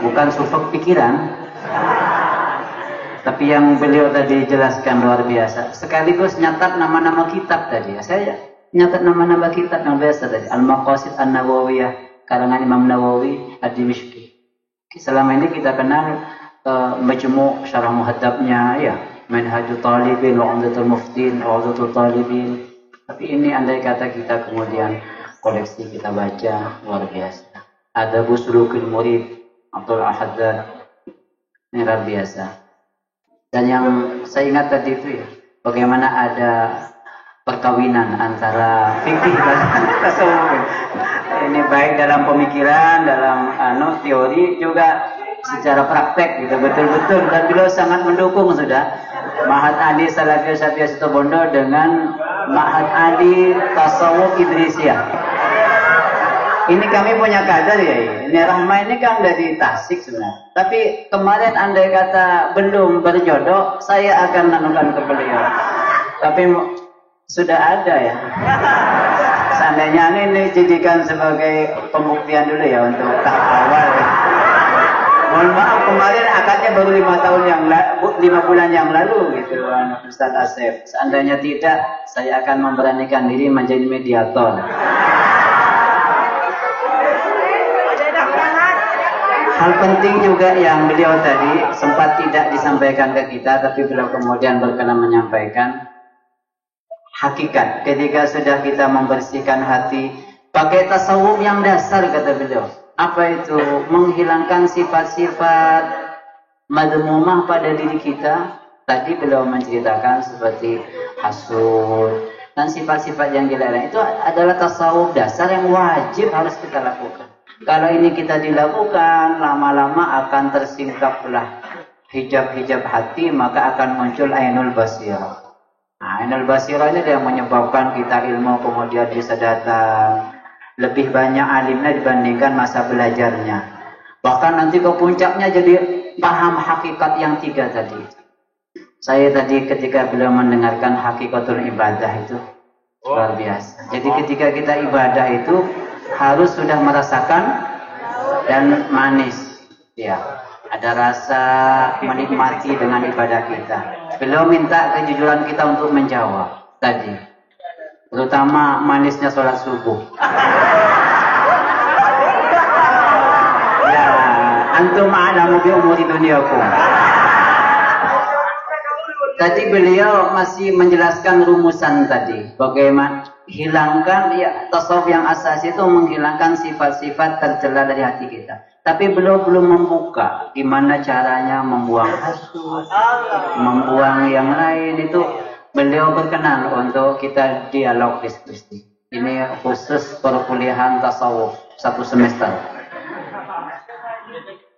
bukan sufek pikiran, tapi yang beliau tadi jelaskan luar biasa. Sekaligus nyatat nama-nama kitab tadi. Saya nyatat nama-nama kitab yang biasa tadi. Al-Maqasid An-Nawawiyah karangan Imam Nawawi Ad-Dimishqi. Selama ini kita kenal majmu' syarah muhaddabnya, ya, Manhajut Talibin, Umdatul Muftin, Umdatul Talibin. Tapi ini andai kata kita kemudian koleksi kita baca, luar biasa. Ada Sulukul Murid Abdul Ahad, ini luar biasa. Dan yang saya ingat tadi itu ya, bagaimana ada perkawinan antara fikih dan tasawuf. Ini baik dalam pemikiran, dalam teori, juga secara praktek gitu, betul-betul. Dan beliau sangat mendukung sudah Ma'had Ali Salafiyah Syafiyah Situbondo dengan Ma'had Ali Tasawuf Idrisiyah. Ini kami punya kader ya. Ini Rahma ini kan dari Tasik sebenarnya. Tapi kemarin andai kata belum berjodoh, saya akan nanukan ke beliau. Tapi sudah ada ya. Seandainya ini dijadikan sebagai pembuktian dulu ya untuk tahap awal. Ya. Mohon maaf, kemarin akadnya baru 5 bulan yang lalu gitu, Ustaz Asep. Seandainya tidak, saya akan memberanikan diri menjadi mediator. Hal penting juga yang beliau tadi sempat tidak disampaikan ke kita, tapi beliau kemudian berkenan menyampaikan hakikat. Ketika sudah kita membersihkan hati, pakai tasawuf yang dasar, kata beliau. Apa itu? Menghilangkan sifat-sifat madmumah pada diri kita. Tadi beliau menceritakan seperti hasud dan sifat-sifat yang dilarang. Itu adalah tasawuf dasar yang wajib harus kita lakukan. Kalau ini kita dilakukan, lama-lama akan tersingkaplah hijab-hijab hati, maka akan muncul ainul basirah. Ainul basirah ini yang menyebabkan kita ilmu kemudian bisa datang. Lebih banyak alimnya dibandingkan masa belajarnya. Bahkan nanti ke puncaknya jadi paham hakikat yang 3 tadi. Saya tadi ketika beliau mendengarkan hakikatul ibadah itu luar biasa. Jadi ketika kita ibadah itu harus sudah merasakan dan manis, ya, ada rasa menikmati dengan ibadah kita. Beliau minta kejujuran kita untuk menjawab tadi, terutama manisnya sholat subuh. Ya, antum a'lamu bi umuri dunyakum. Tadi beliau masih menjelaskan rumusan tadi, bagaimana hilangkan ya, tasawuf yang asasi itu menghilangkan sifat-sifat tercela dari hati kita. Tapi beliau belum membuka gimana caranya membuang hasud, membuang yang lain. Itu beliau berkenan untuk kita dialog diskusi. Ini khusus perkuliahan tasawuf 1 semester.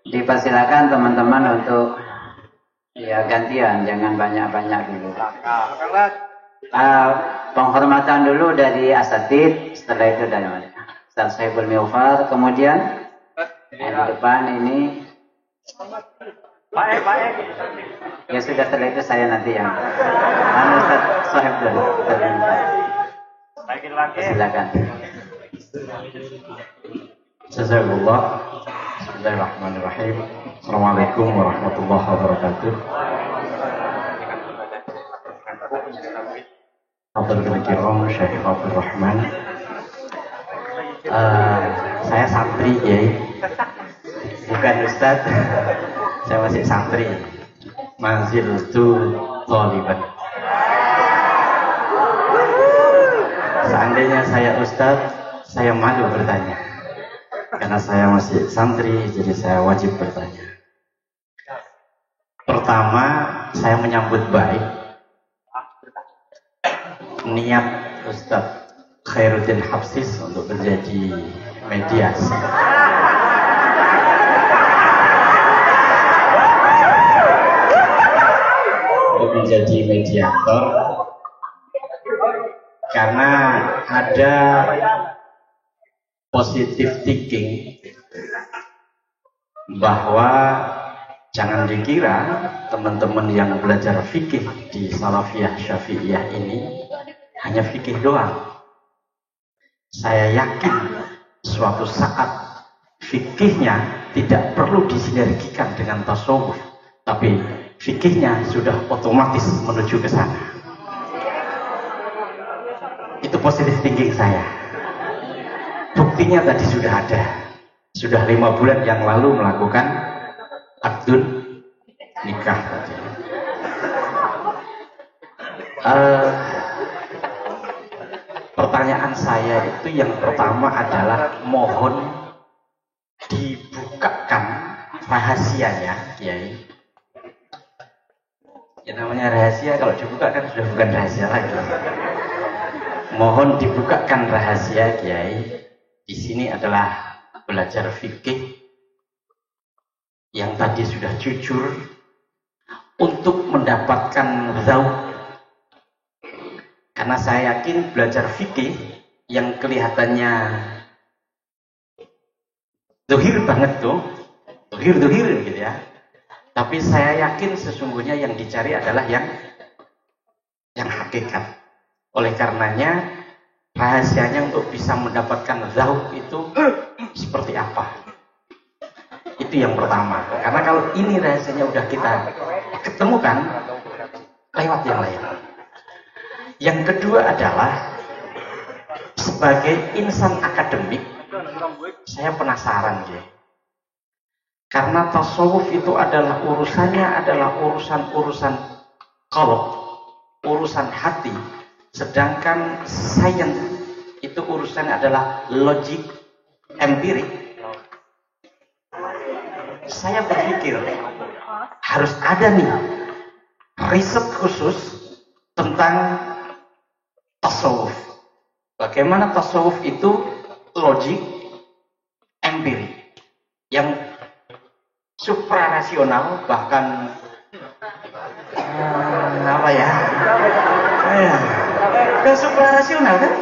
Dipersilakan teman-teman untuk ya gantian, jangan banyak-banyak dulu. Penghormatan dulu dari asatid, setelah itu dari Ustaz Sohibul Mighfar, kemudian di depan ini ya sudah, setelah itu saya nanti yang Ustaz Sohib dulu. Silakan. Jazakallah. Bismillahirrahmanirrahim. Assalamualaikum warahmatullahi wabarakatuh. Hadirin kiram, Syekh Abdul Rahman. Saya santri, ya. Bukan Ustaz. Saya masih santri. Manziltu thaliban. Seandainya saya Ustaz, saya malu bertanya. Karena saya masih santri, jadi saya wajib bertanya. Pertama, saya menyambut baik niat Ustaz Khairuddin Habsis untuk menjadi mediasi. mediator karena ada positive thinking bahwa jangan dikira teman-teman yang belajar fikih di Salafiyah Syafi'iyah ini hanya fikih doang. Saya yakin suatu saat fikihnya tidak perlu disinergikan dengan tasawuf, tapi fikihnya sudah otomatis menuju ke sana. Itu positive thinking saya. Buktinya tadi sudah ada. Sudah 5 bulan yang lalu melakukan akdun nikah tadi. Pertanyaan saya itu yang pertama adalah mohon dibukakan rahasianya, Kiai. Ya namanya rahasia, kalau dibuka kan sudah bukan rahasia lagi. Mohon dibukakan rahasia, Kiai. Di sini adalah belajar fikih yang tadi sudah jujur untuk mendapatkan zauq. Karena saya yakin belajar fikih yang kelihatannya dohir banget tuh, dohir gitu ya. Tapi saya yakin sesungguhnya yang dicari adalah yang hakikat. Oleh karenanya rahasianya untuk bisa mendapatkan zauq itu seperti apa? Itu yang pertama. Karena kalau ini rahasianya udah kita ketemukan, lewat yang lain. Yang kedua adalah sebagai insan akademik, saya penasaran ya. Karena tasawuf itu adalah urusannya adalah urusan qalb, urusan hati. Sedangkan sains itu urusannya adalah logik empirik. Saya berpikir harus ada nih riset khusus tentang tasawuf. Bagaimana tasawuf itu logik empirik yang suprarasional, bahkan apa ya? Ke suprarasional kan?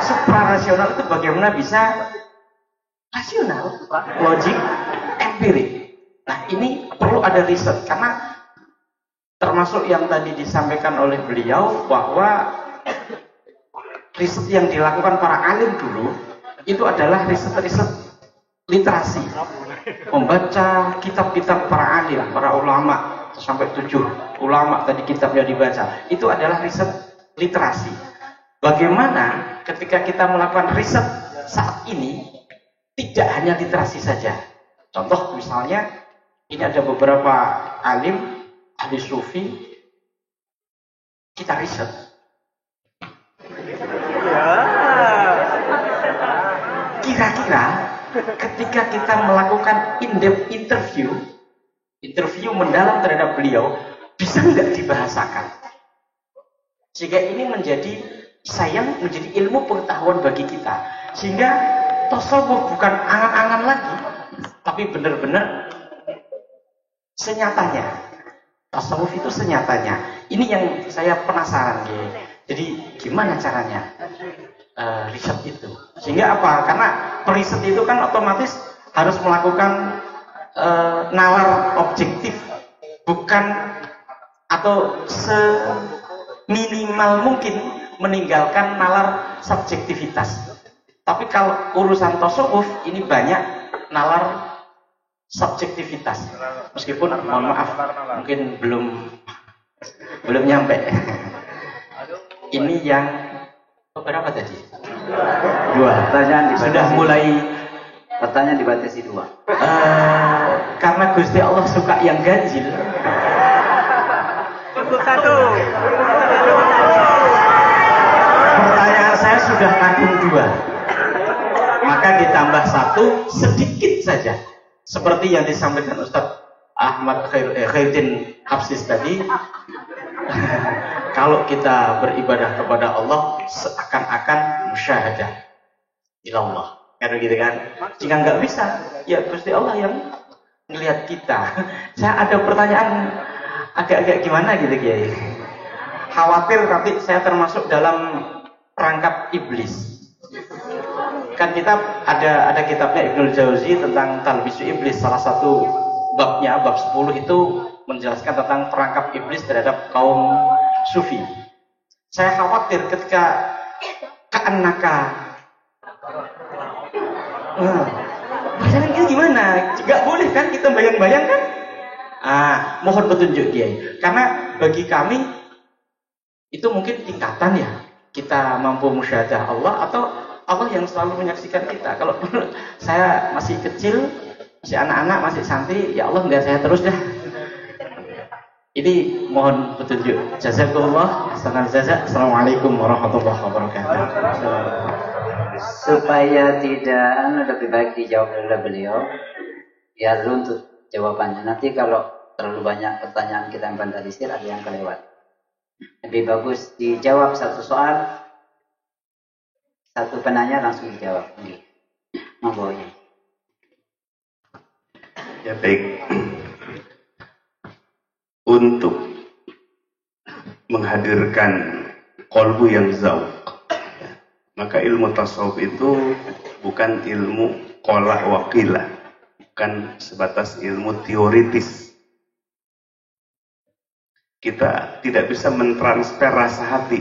Suprarasional itu bagaimana bisa rasional, logik, empirik. Nah ini perlu ada riset karena termasuk yang tadi disampaikan oleh beliau bahwa riset yang dilakukan para alim dulu itu adalah riset-riset literasi, membaca kitab-kitab para alim, para ulama sampai 7 ulama tadi kitabnya dibaca. Itu adalah riset literasi. Bagaimana ketika kita melakukan riset saat ini tidak hanya literasi saja. Contoh misalnya ini ada beberapa alim ahli sufi kita riset. Kira-kira ketika kita melakukan in-depth interview mendalam terhadap beliau, bisa nggak dibahasakan? Sehingga ini menjadi ilmu pengetahuan bagi kita. Sehingga tasawuf bukan angan-angan lagi, tapi benar-benar senyatanya. Tasawuf itu senyatanya. Ini yang saya penasaran. Jadi gimana caranya riset itu? Sehingga apa? Karena periset itu kan otomatis harus melakukan nalar objektif, bukan atau seminimal mungkin meninggalkan nalar subjektivitas. Tapi kalau urusan tasawuf ini banyak nalar subjektivitas. Meskipun mohon maaf mungkin belum nyampe. Ini yang berapa tadi? 2. Pertanyaan Sudah mulai. Pertanyaan dibatasi 2. Karena Gusti Allah suka yang ganjil. Cukup 1. Pertanyaan saya sudah nanggung 2. Maka ditambah 1 sedikit saja. Seperti yang disampaikan Ustaz Ahmad Khairuddin Hafsiz tadi. Kalau kita beribadah kepada Allah seakan-akan musyahadah ilallah. Karena gitu kan. Jika nggak bisa, ya Gusti Allah yang ngelihat kita. Saya ada pertanyaan agak-agak gimana gitu Kiai. khawatir nanti saya termasuk dalam perangkap iblis. Kan kita ada kitabnya Ibnul Jauzi tentang talbisu iblis. Salah satu babnya, bab 10 itu menjelaskan tentang perangkap iblis terhadap kaum sufi. Saya khawatir ketika ka'annaka bayangan ini gimana? Gak boleh kan kita bayang-bayang kan? Mohon petunjuk Kiai. Karena bagi kami itu mungkin tingkatan ya. Kita mampu musyahadah Allah atau Allah yang selalu menyaksikan kita. Kalau saya masih kecil, masih anak-anak, masih santri, ya Allah enggak saya terus dah. Ini mohon petunjuk. Jazakallah. Assalamualaikum warahmatullahi wabarakatuh. Supaya tidak lebih baik dijawab oleh beliau, biar runtut jawabannya. Nanti kalau terlalu banyak pertanyaan kita yang vandalisir, ada yang kelewat. Lebih bagus dijawab satu soal, satu penanya langsung dijawab. Monggo ya. Ya baik. Untuk menghadirkan qalbu yang zauq, maka ilmu tasawuf itu bukan ilmu qola wa qila, bukan sebatas ilmu teoritis. Kita tidak bisa mentransfer rasa hati.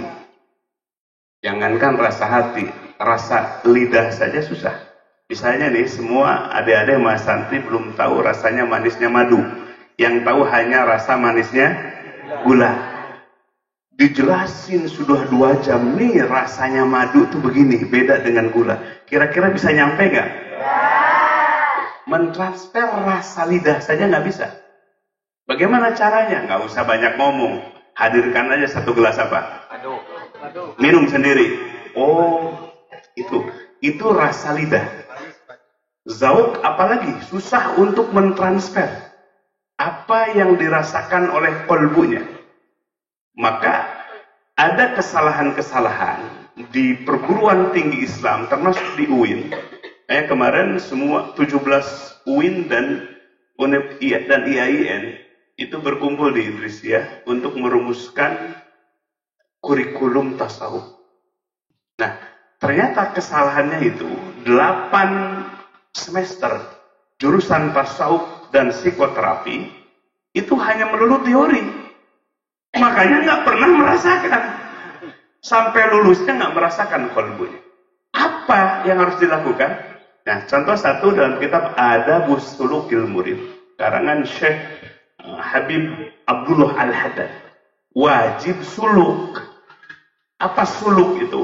Jangankan rasa hati, rasa lidah saja susah. Misalnya nih, semua adik-adik Mas Santri belum tahu rasanya manisnya madu. Yang tahu hanya rasa manisnya gula. Dijelasin sudah 2 jam nih rasanya madu tuh begini, beda dengan gula. Kira-kira bisa nyampe nggak? Mentransfer rasa lidah saja nggak bisa. Bagaimana caranya? Nggak usah banyak ngomong. Hadirkan aja 1 gelas apa? Minum sendiri. Oh, itu rasa lidah. Zauq apalagi susah untuk mentransfer apa yang dirasakan oleh qalbunya. Maka ada kesalahan-kesalahan di perguruan tinggi Islam, termasuk di UIN. Kemarin semua 17 UIN dan IAIN itu berkumpul di Indonesia untuk merumuskan kurikulum tasawuf. Nah, ternyata kesalahannya itu 8 semester jurusan tasawuf dan psikoterapi itu hanya melulu teori. Makanya nggak pernah merasakan. Sampai lulusnya nggak merasakan qalbunya. Apa yang harus dilakukan? Nah, contoh satu dalam kitab Adabus Sulukil Murid, karangan Syekh Habib Abdullah Al-Haddad. Wajib suluk. Apa suluk itu?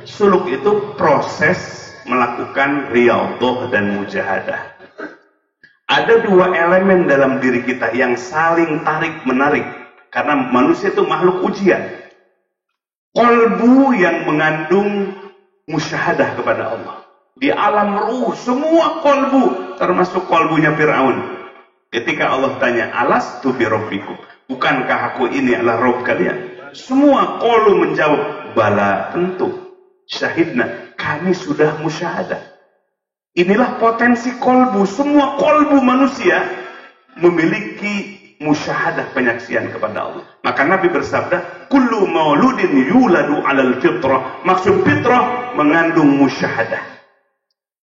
Suluk itu proses melakukan riyadhah dan mujahadah. Ada 2 elemen dalam diri kita yang saling tarik-menarik. Karena manusia itu makhluk ujian. Qalbu yang mengandung musyahadah kepada Allah. Di alam ruh, semua qalbu, termasuk qalbunya Fir'aun. Ketika Allah tanya, alastu bi rabbikum? Bukankah aku ini adalah Rabb kalian? Semua qalbu menjawab, bala, tentu. Syahidna, kami sudah musyahadah. Inilah potensi qalbu. Semua qalbu manusia memiliki musyahadah, penyaksian kepada Allah. Maka Nabi bersabda, kullu mauludin yuladu alal fitrah. Maksud fitrah mengandung musyahadah.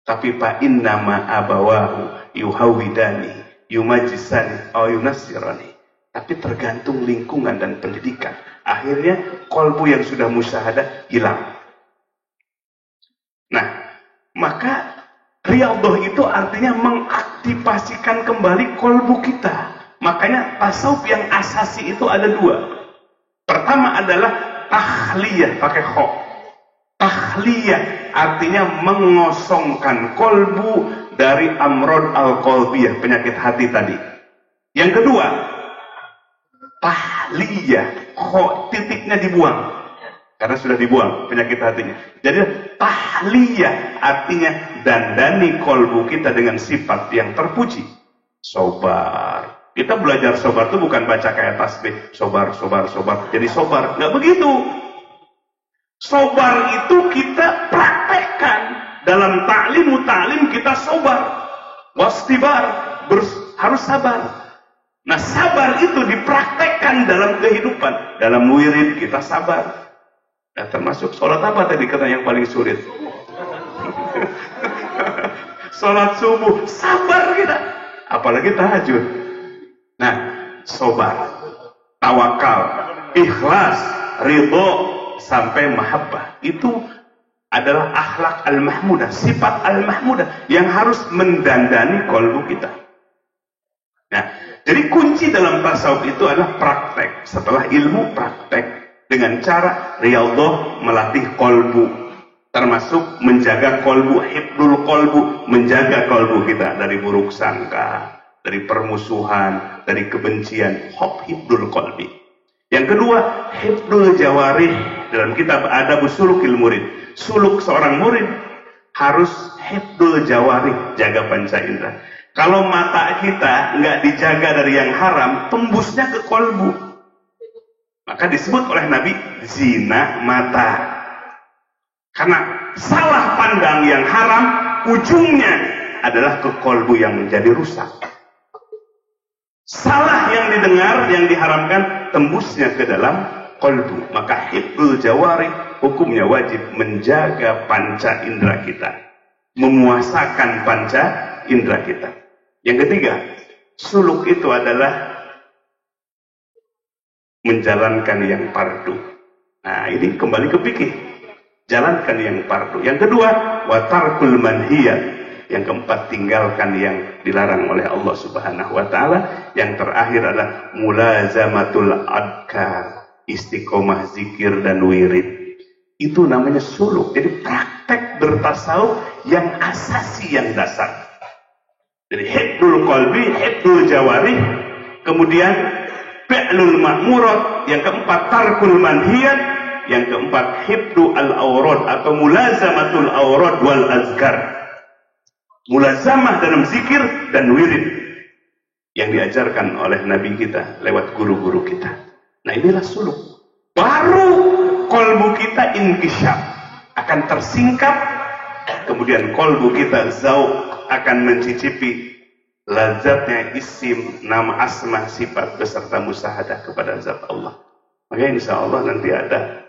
Tapi fa innama abawahu yuhawidani yumajisani aw yunassirani. Tapi tergantung lingkungan dan pendidikan. Akhirnya qalbu yang sudah musyahadah hilang. Nah, maka riyadhah itu artinya mengaktifasikan kembali qalbu kita. Makanya tasawuf yang asasi itu ada 2. Pertama adalah tahliyah, pakai kha. Tahliyah artinya mengosongkan qalbu dari amrod al-qalbiyah, penyakit hati tadi. Yang kedua, tahliyah, kha titiknya dibuang. Karena sudah dibuang penyakit hatinya. Jadi tahliyah artinya dandani qalbu kita dengan sifat yang terpuji. Sobar. Kita belajar sobar itu bukan baca kayak tasbih, sobar, sobar, sobar. Jadi sobar, nggak begitu. Sobar itu kita praktekkan dalam ta'lim kita sobar, wastibar, harus sabar. Nah, sabar itu dipraktekkan dalam kehidupan. Dalam wirid kita sabar. Nah, termasuk sholat apa tadi kata yang paling sulit? Sholat subuh, sabar kita. Apalagi tahajud. Nah, sabar, tawakal, ikhlas, ridho, sampai mahabbah. Itu adalah akhlak al-mahmudah, sifat al-mahmudah yang harus mendandani kolbu kita. Nah, jadi kunci dalam tasawuf itu adalah praktek. Setelah ilmu, praktek dengan cara riyadhah, melatih kolbu, termasuk menjaga kolbu, hifdzul kolbu, menjaga kolbu kita dari buruk sangka, dari permusuhan, dari kebencian. Hifdzul kolbi. Yang kedua, hifdzul jawarih. Dalam kitab Adabus Sulukil Murid, suluk seorang murid harus hifdzul jawarih, jaga panca indera. Kalau mata kita nggak dijaga dari yang haram, tembusnya ke kolbu. Maka disebut oleh Nabi zina mata. Karena salah pandang yang haram, ujungnya adalah ke kolbu yang menjadi rusak. Salah yang didengar, yang diharamkan, tembusnya ke dalam kolbu. Maka hifdzul jawarih, hukumnya wajib menjaga panca indera kita, memuasakan panca indera kita. Yang ketiga, suluk itu adalah menjalankan yang fardu. Nah, ini kembali ke fikih. Jalankan yang fardu. Yang kedua, wa tarkul manhiyat. Yang keempat, tinggalkan yang dilarang oleh Allah Subhanahu wa taala. Yang terakhir adalah mulazamatul adkar, istiqomah zikir dan wirid. Itu namanya suluk. Jadi praktek bertasawuf yang asasi, yang dasar. Jadi hifdzul qalbi, hifdzul jawarih, kemudian fi'lul ma'murat, yang keempat tarkul manhiyat, yang keempat hifdzu al-awrad atau mulazamatul awrad wal azkar. Mulazamah dalam zikir dan wirid yang diajarkan oleh Nabi kita lewat guru-guru kita. Nah, inilah suluk. Baru kolbu kita inkisyaf, akan tersingkap, kemudian kolbu kita zauq, akan mencicipi lazatnya isim, nama, asma, sifat beserta musyahadah kepada zat Allah. Maka insya Allah nanti ada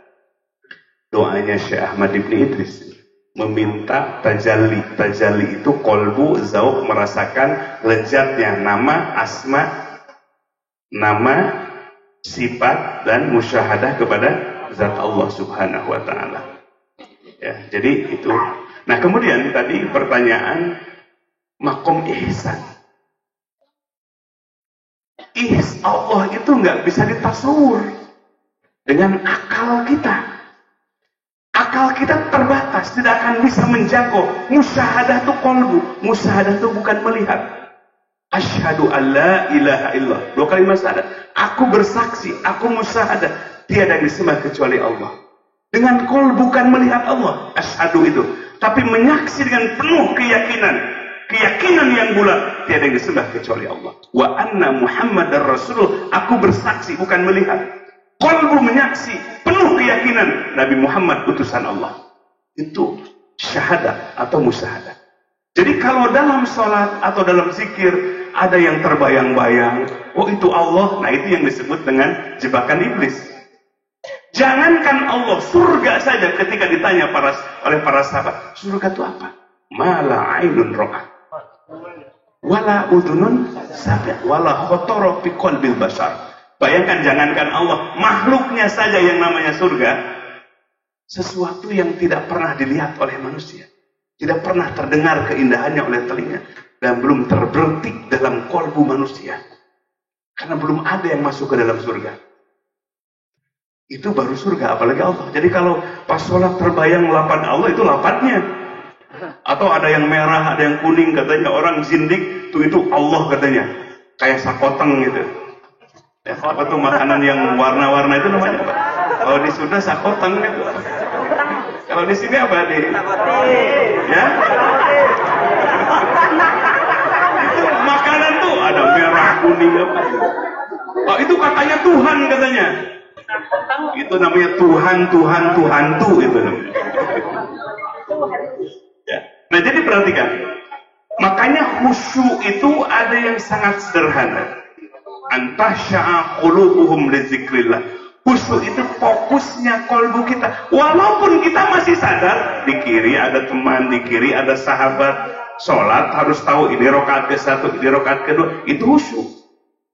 doanya Syekh Ahmad Ibn Idris, meminta tajalli. Tajalli itu kolbu zauq, merasakan lezatnya nama, asma, nama, sifat dan musyahadah kepada zat Allah Subhanahu wa taala. Ya, jadi itu. Nah, kemudian tadi pertanyaan makom ihsan. Allah itu nggak bisa ditasawur dengan akal kita. Akal kita terbatas, tidak akan bisa menjangkau. Musyahadah itu kolbu, musyahadah itu bukan melihat. Asyhadu an la ilaha illallah. 2 kalimat syahadat. Aku bersaksi, aku musyahadah, tiada yang disembah kecuali Allah. Dengan kolbu bukan melihat Allah, asyhadu itu, tapi menyaksi dengan penuh keyakinan yang bulat, tiada yang disembah kecuali Allah. Wa anna Muhammadar Rasulullah, aku bersaksi bukan melihat. Kolbu menyaksi, penuh keyakinan Nabi Muhammad utusan Allah. Itu syahadah atau musyahadah. Jadi kalau dalam sholat atau dalam zikir ada yang terbayang-bayang, oh itu Allah, nah itu yang disebut dengan jebakan iblis. Jangankan Allah, surga saja ketika ditanya oleh para sahabat, surga itu apa? Mala ainun ra'at, wala udhunun sami'at, wala khotara fi qalbil bashar. Bayangkan, jangankan Allah, makhluknya saja yang namanya surga, sesuatu yang tidak pernah dilihat oleh manusia, tidak pernah terdengar keindahannya oleh telinga, dan belum terbertik dalam kolbu manusia, karena belum ada yang masuk ke dalam surga. Itu baru surga, apalagi Allah. Jadi kalau pas sholat terbayang lapan Allah, itu lapatnya. Atau ada yang merah, ada yang kuning, katanya orang zindik, itu Allah katanya. Kayak sakoteng gitu. Ya, apa tuh makanan yang warna-warna itu namanya apa? Kalau di Sunda sakoteng gitu. Kalau di sini apa nih? Ya? Itu makanan tuh ada merah, kuning apa? Oh, itu katanya Tuhan katanya. Itu namanya Tuhan tuh itu namanya. Ya. Nah, jadi perhatikan. Makanya khusyuk itu ada yang sangat sederhana, Antasya'a qulubuhum li dzikrillah. Khusyuk itu fokusnya kolbu kita. Walaupun kita masih sadar, di kiri ada teman, di kiri ada sahabat. Sholat harus tahu ini rakaat ke-1, ini rakaat kedua. Itu khusyuk.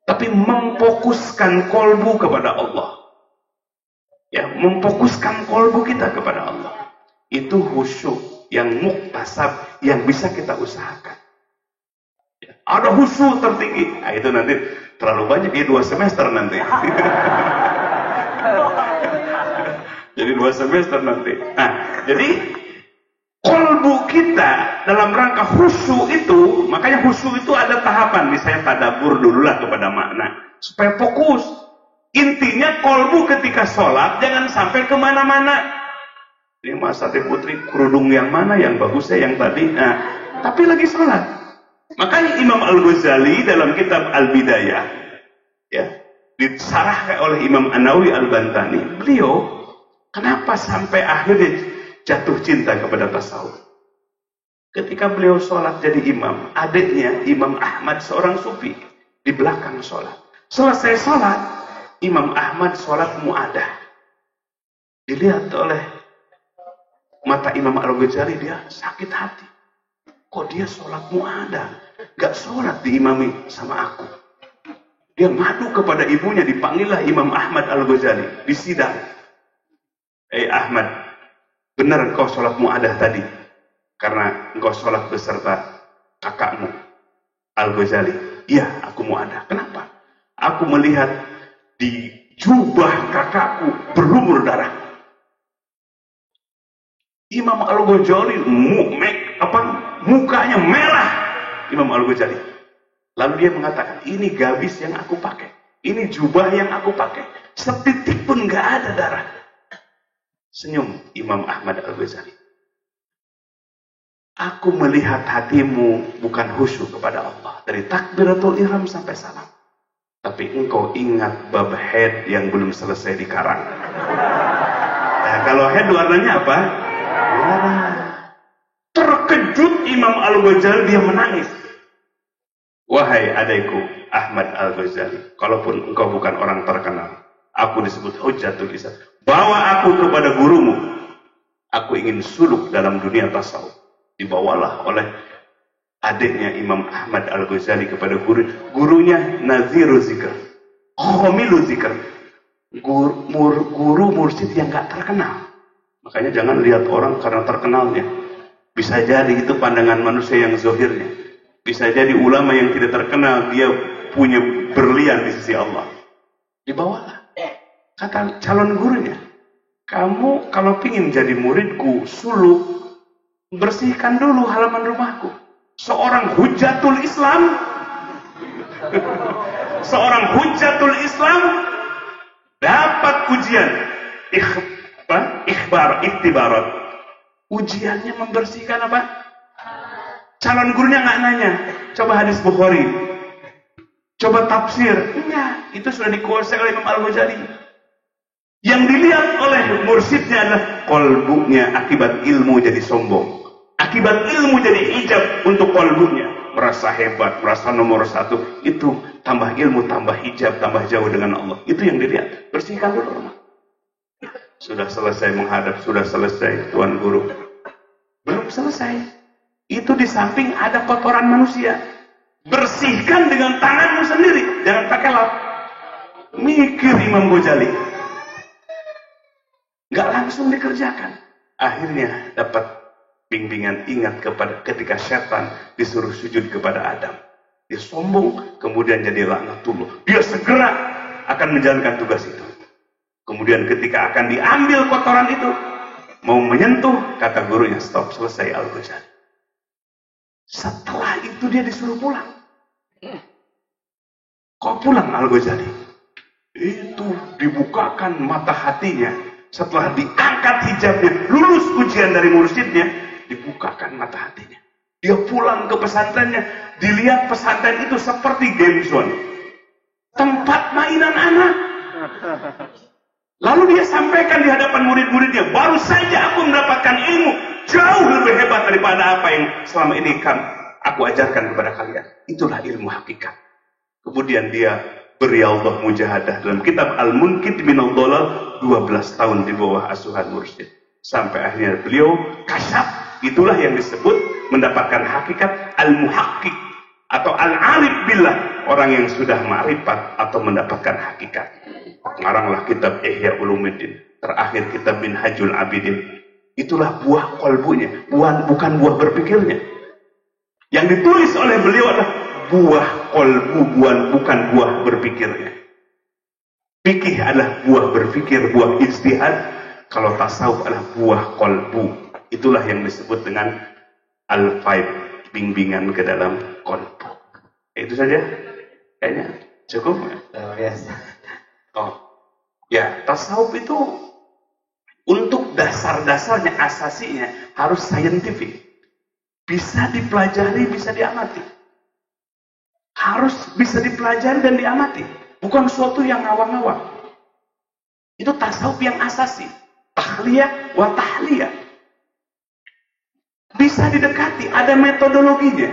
Tapi memfokuskan kolbu kepada Allah. Ya, memfokuskan kolbu kita kepada Allah. Itu khusyuk yang muktasab, yang bisa kita usahakan. Ya, ada khusyuk tertinggi. Nah, itu nanti terlalu banyak, ya 2 semester nanti. Jadi 2 semester nanti. Nah, jadi kolbu kita dalam rangka khusyuk itu, makanya khusyuk itu ada tahapan. Misalnya tadabbur dululah kepada makna, supaya fokus. Intinya kolbu ketika sholat jangan sampai kemana-mana. Ini Mas Ade Putri kerudung yang mana yang bagusnya yang tadi. Nah, tapi lagi sholat. Makanya Imam Al-Ghazali dalam kitab Al-Bidayah, ya, disarahkan oleh Imam An-Nawawi Al-Bantani, beliau kenapa sampai akhirnya jatuh cinta kepada tasawuf. Ketika beliau sholat jadi imam, adiknya Imam Ahmad seorang sufi di belakang sholat. Selesai sholat, Imam Ahmad sholat mu'adah. Dilihat oleh mata Imam Al-Ghazali, dia sakit hati. Kok dia sholat mu'adah, gak sholat diimami sama aku. Dia ngadu kepada ibunya, dipanggillah Imam Ahmad Al-Ghazali di sidang. Ahmad, benar engkau sholat mu'adah tadi? Karena engkau sholat beserta kakakmu Al-Ghazali. Iya, aku mu'adah. Kenapa? Aku melihat di jubah kakakku berlumur darah. Imam Al-Ghazali mukanya merah. Imam Al-Ghazali. Lalu dia mengatakan, ini gabis yang aku pakai. Ini jubah yang aku pakai. Setitik pun gak ada darah. Senyum Imam Ahmad Al-Ghazali. Aku melihat hatimu bukan khusyuk kepada Allah. Dari takbiratul ihram sampai salam. Tapi engkau ingat bab head yang belum selesai dikarang. Nah, kalau head warnanya apa? Merah. Terkejut Imam Al-Ghazali, dia menangis. Wahai adaiku Ahmad Al-Ghazali, kalaupun engkau bukan orang terkenal, aku disebut Hujjatul Islam. Bawa aku kepada gurumu. Aku ingin suluk dalam dunia tasawuf. Dibawalah oleh adiknya Imam Ahmad Al-Ghazali kepada gurunya Naziru Zikr, Khomilu Zikr. Guru mursyid yang gak terkenal. Makanya jangan lihat orang karena terkenalnya. Bisa jadi itu pandangan manusia yang zohirnya. Bisa jadi ulama yang tidak terkenal, dia punya berlian di sisi Allah. Dibawalah. Kata calon gurunya, kamu kalau pingin jadi muridku, suluk, bersihkan dulu halaman rumahku. Seorang Hujjatul Islam, seorang Hujjatul Islam dapat ujian. Ikhtibarat. Ujiannya membersihkan apa? Calon gurunya nggak nanya, coba hadis Bukhari, coba tafsir. Enggak, itu sudah dikuasai oleh Imam Al-Ghazali. Yang dilihat oleh mursyidnya adalah kolbunya. Akibat ilmu jadi sombong, akibat ilmu jadi hijab untuk kolbunya. Merasa hebat, merasa nomor 1. Itu tambah ilmu, tambah hijab, tambah jauh dengan Allah. Itu yang dilihat. Bersihkan dulu rumah. Sudah selesai menghadap, sudah selesai Tuan Guru. Belum selesai. Itu di samping ada kotoran manusia. Bersihkan dengan tanganmu sendiri. Jangan pakai lap. Mikir Imam Ghazali. Gak langsung dikerjakan. Akhirnya dapat bimbingan, ingat kepada ketika setan disuruh sujud kepada Adam. Dia sombong, kemudian jadi laknatullah. Dia segera akan menjalankan tugas itu. Kemudian ketika akan diambil kotoran itu, mau menyentuh, kata gurunya, stop, selesai Al-Ghazali. Setelah itu dia disuruh pulang. Kok pulang Al-Ghazali? Itu dibukakan mata hatinya. Setelah diangkat hijabnya, lulus ujian dari mursyidnya, dibukakan mata hatinya. Dia pulang ke pesantrennya, dilihat pesantren itu seperti game zone. Tempat mainan anak. Lalu dia sampaikan di hadapan murid-muridnya, baru saja aku mendapatkan ilmu jauh lebih hebat daripada apa yang selama ini aku ajarkan kepada kalian. Itulah ilmu hakikat. Kemudian dia beriyadhah mujahadah dalam kitab Al-Munqidh minadh Dhalal, 12 tahun di bawah asuhan mursyid. Sampai akhirnya beliau kasyaf, itulah yang disebut mendapatkan hakikat al-muhaqqiq atau al-arif billah, orang yang sudah ma'rifat atau mendapatkan hakikat. Ngaranglah kitab Ihya Ulumuddin, terakhir kitab Minhajul Abidin. Itulah buah kolbunya, bukan buah berpikirnya. Yang ditulis oleh beliau adalah buah kolbu, bukan buah berpikirnya. Fikih adalah buah berpikir, buah ijtihad. Kalau tasawuf adalah buah kolbu. Itulah yang disebut dengan al-faid, bimbingan ke dalam kolbu. Itu saja. Kayaknya cukup. Biasa. Oh, ya, tasawuf itu untuk dasar-dasarnya, asasinya harus saintifik. Bisa dipelajari, bisa diamati. Harus bisa dipelajari dan diamati. Bukan suatu yang ngawang-ngawang. Itu tasawuf yang asasi. Tahliyah wa tahliyah. Bisa didekati, ada metodologinya.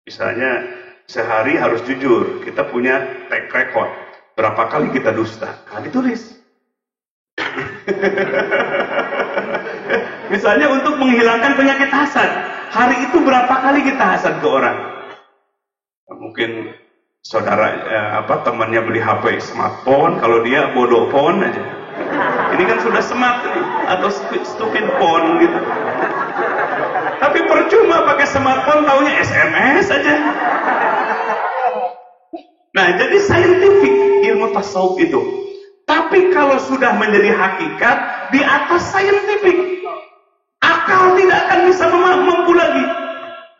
Misalnya, sehari harus jujur. Kita punya track record. Berapa kali kita dusta? Nah, ditulis. Misalnya untuk menghilangkan penyakit hasad. Hari itu berapa kali kita hasad ke orang? Mungkin saudara temannya beli HP smartphone, kalau dia bodoh phone aja. Ini kan sudah smart nih, atau stupid phone gitu. Tapi percuma pakai smartphone, taunya SMS aja. Nah, jadi saintifik ilmu tasawuf itu. Tapi kalau sudah menjadi hakikat di atas saintifik, akal tidak akan bisa mampu lagi.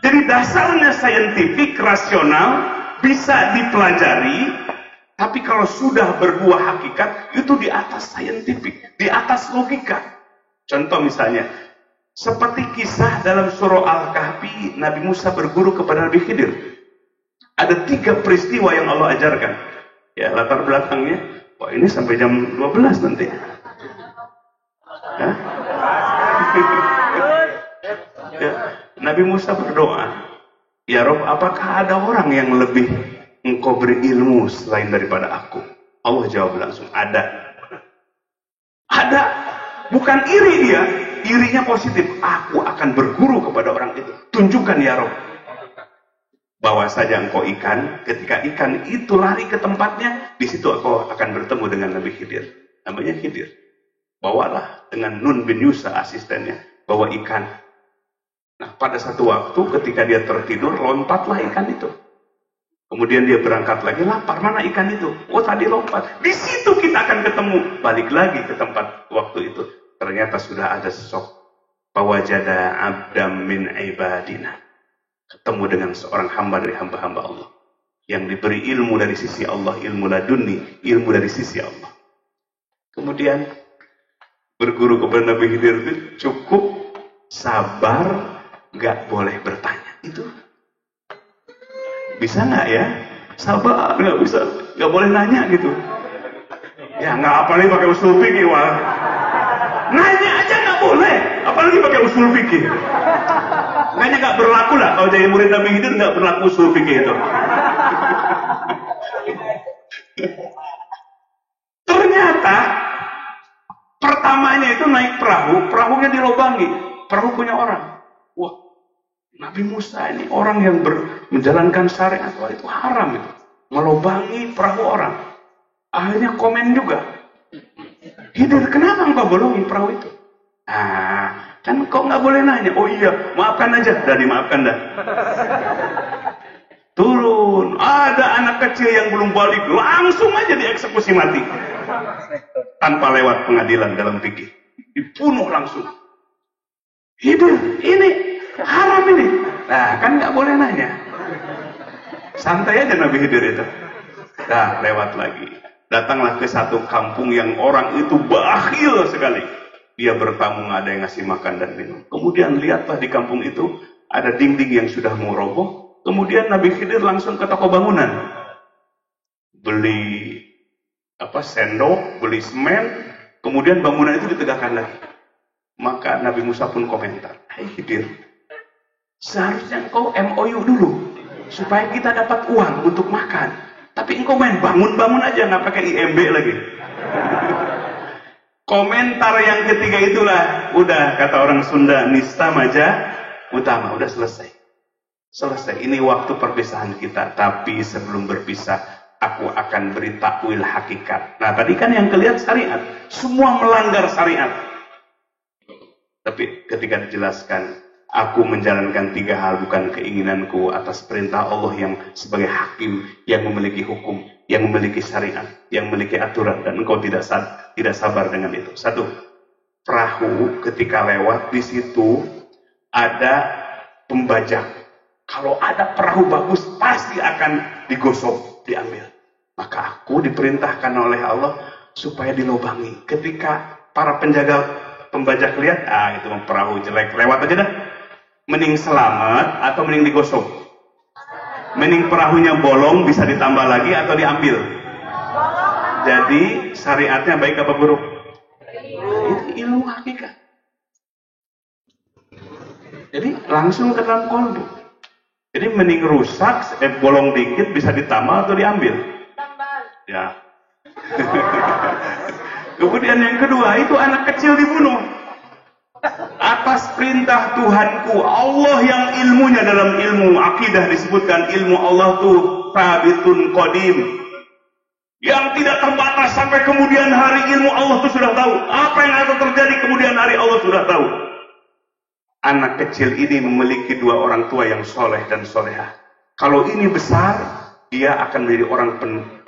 Jadi dasarnya saintifik, rasional, bisa dipelajari. Tapi kalau sudah berbuah hakikat, itu di atas saintifik, di atas logika. Contoh misalnya, seperti kisah dalam surah Al-Kahfi, Nabi Musa berguru kepada Nabi Khidir. Ada 3 peristiwa yang Allah ajarkan. Ya, latar belakangnya, wah ini sampai jam 12 nanti. Hah? Ya, Nabi Musa berdoa, ya Rob, apakah ada orang yang lebih engkau beri ilmu selain daripada aku? Allah jawab langsung, ada. Ada. Bukan iri dia, irinya positif. Aku akan berguru kepada orang itu. Tunjukkan ya Rob. Bawa saja engkau ikan, ketika ikan itu lari ke tempatnya, di situ engkau akan bertemu dengan Nabi Khidir. Namanya Khidir. Bawalah dengan Nun bin Yusa asistennya, bawa ikan. Nah, pada satu waktu ketika dia tertidur, lompatlah ikan itu. Kemudian dia berangkat lagi, lapar, mana ikan itu? Oh, tadi lompat. Di situ kita akan ketemu. Balik lagi ke tempat waktu itu. Ternyata sudah ada sosok fawajada abdam min ibadina. Ketemu dengan seorang hamba dari hamba-hamba Allah. Yang diberi ilmu dari sisi Allah, ilmu laduni, ilmu dari sisi Allah. Kemudian berguru kepada Nabi Khidir itu cukup sabar, nggak boleh bertanya. Itu bisa nggak ya? Sabar, nggak bisa, nggak boleh nanya gitu. Ya nggak, apalagi pakai usul fikih, wah. Nanya aja nggak boleh, apalagi pakai usul fikih. Kayaknya nggak berlaku lah kalau jadi murid Nabi Khidir, nggak berlaku usul fikih itu. Ternyata pertamanya itu naik perahu, perahunya dilobangi, perahu punya orang. Wah, Nabi Musa ini orang yang menjalankan syariat, wah itu haram itu, melobangi perahu orang. Akhirnya komen juga, Khidir, kenapa engkau bolongin perahu itu? Ah, kan kau nggak boleh nanya. Oh iya, maafkan aja. Dah dimaafkan dah. Turun, ada anak kecil yang belum balik, langsung aja dieksekusi mati. Tanpa lewat pengadilan dalam fikih. Dibunuh langsung. Khidir, ini haram ini. Nah, kan nggak boleh nanya. Santai aja Nabi Khidir itu. Dah, lewat lagi. Datanglah ke satu kampung yang orang itu bakhil sekali. Dia bertamu, nggak ada yang ngasih makan dan minum. Kemudian lihatlah di kampung itu ada dinding yang sudah mau roboh. Kemudian Nabi Khidir langsung ke toko bangunan, beli sendok, beli semen. Kemudian bangunan itu ditegakkan lagi. Maka Nabi Musa pun komentar, Hai Khidir, seharusnya engkau MOU dulu supaya kita dapat uang untuk makan. Tapi engkau main bangun-bangun aja, nggak pakai IMB lagi. Komentar yang ketiga itulah, udah kata orang Sunda, nista maja utama, udah selesai. Selesai, ini waktu perpisahan kita. Tapi sebelum berpisah, aku akan beri takwil hakikat. Nah tadi kan yang kelihatan syariat, semua melanggar syariat. Tapi ketika dijelaskan, aku menjalankan 3 hal bukan keinginanku, atas perintah Allah yang sebagai hakim, yang memiliki hukum, yang memiliki syariat, yang memiliki aturan, dan engkau tidak sabar dengan itu. 1, perahu ketika lewat di situ ada pembajak. Kalau ada perahu bagus pasti akan digosok, diambil. Maka aku diperintahkan oleh Allah supaya dilobangi. Ketika para pembajak lihat, itu perahu jelek, lewat aja dah. Mending selamat atau mending digosok? Mending perahunya bolong, bisa ditambah lagi atau diambil? Jadi syariatnya baik apa buruk? Itu ilmu hakikat. Jadi langsung ke dalam kolbu. Jadi mending rusak, bolong dikit bisa ditambah atau diambil? Ya. Kemudian yang kedua, itu anak kecil dibunuh. Atas perintah Tuhanku, Allah yang ilmunya dalam ilmu akidah disebutkan, ilmu Allah itu sabitun qadim, yang tidak terbatas sampai kemudian hari. Ilmu Allah itu sudah tahu apa yang akan terjadi kemudian hari, Allah sudah tahu. Anak kecil ini memiliki 2 orang tua yang soleh dan solehah. Kalau ini besar, dia akan menjadi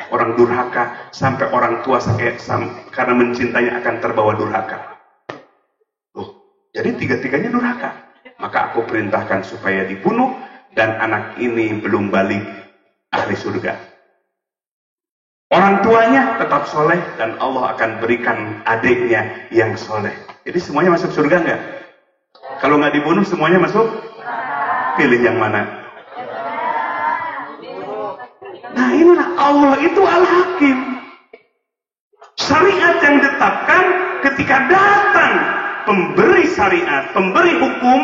orang durhaka, sampai orang tua karena mencintainya akan terbawa durhaka. Jadi 3-tiganya durhaka. Maka aku perintahkan supaya dibunuh, dan anak ini belum balik ahli surga. Orang tuanya tetap soleh, dan Allah akan berikan adiknya yang soleh. Jadi semuanya masuk surga enggak? Kalau nggak dibunuh semuanya masuk? Pilih yang mana? Nah inilah Allah itu Al-Hakim. Syariat yang ditetapkan ketika datang pemberi syariat, pemberi hukum,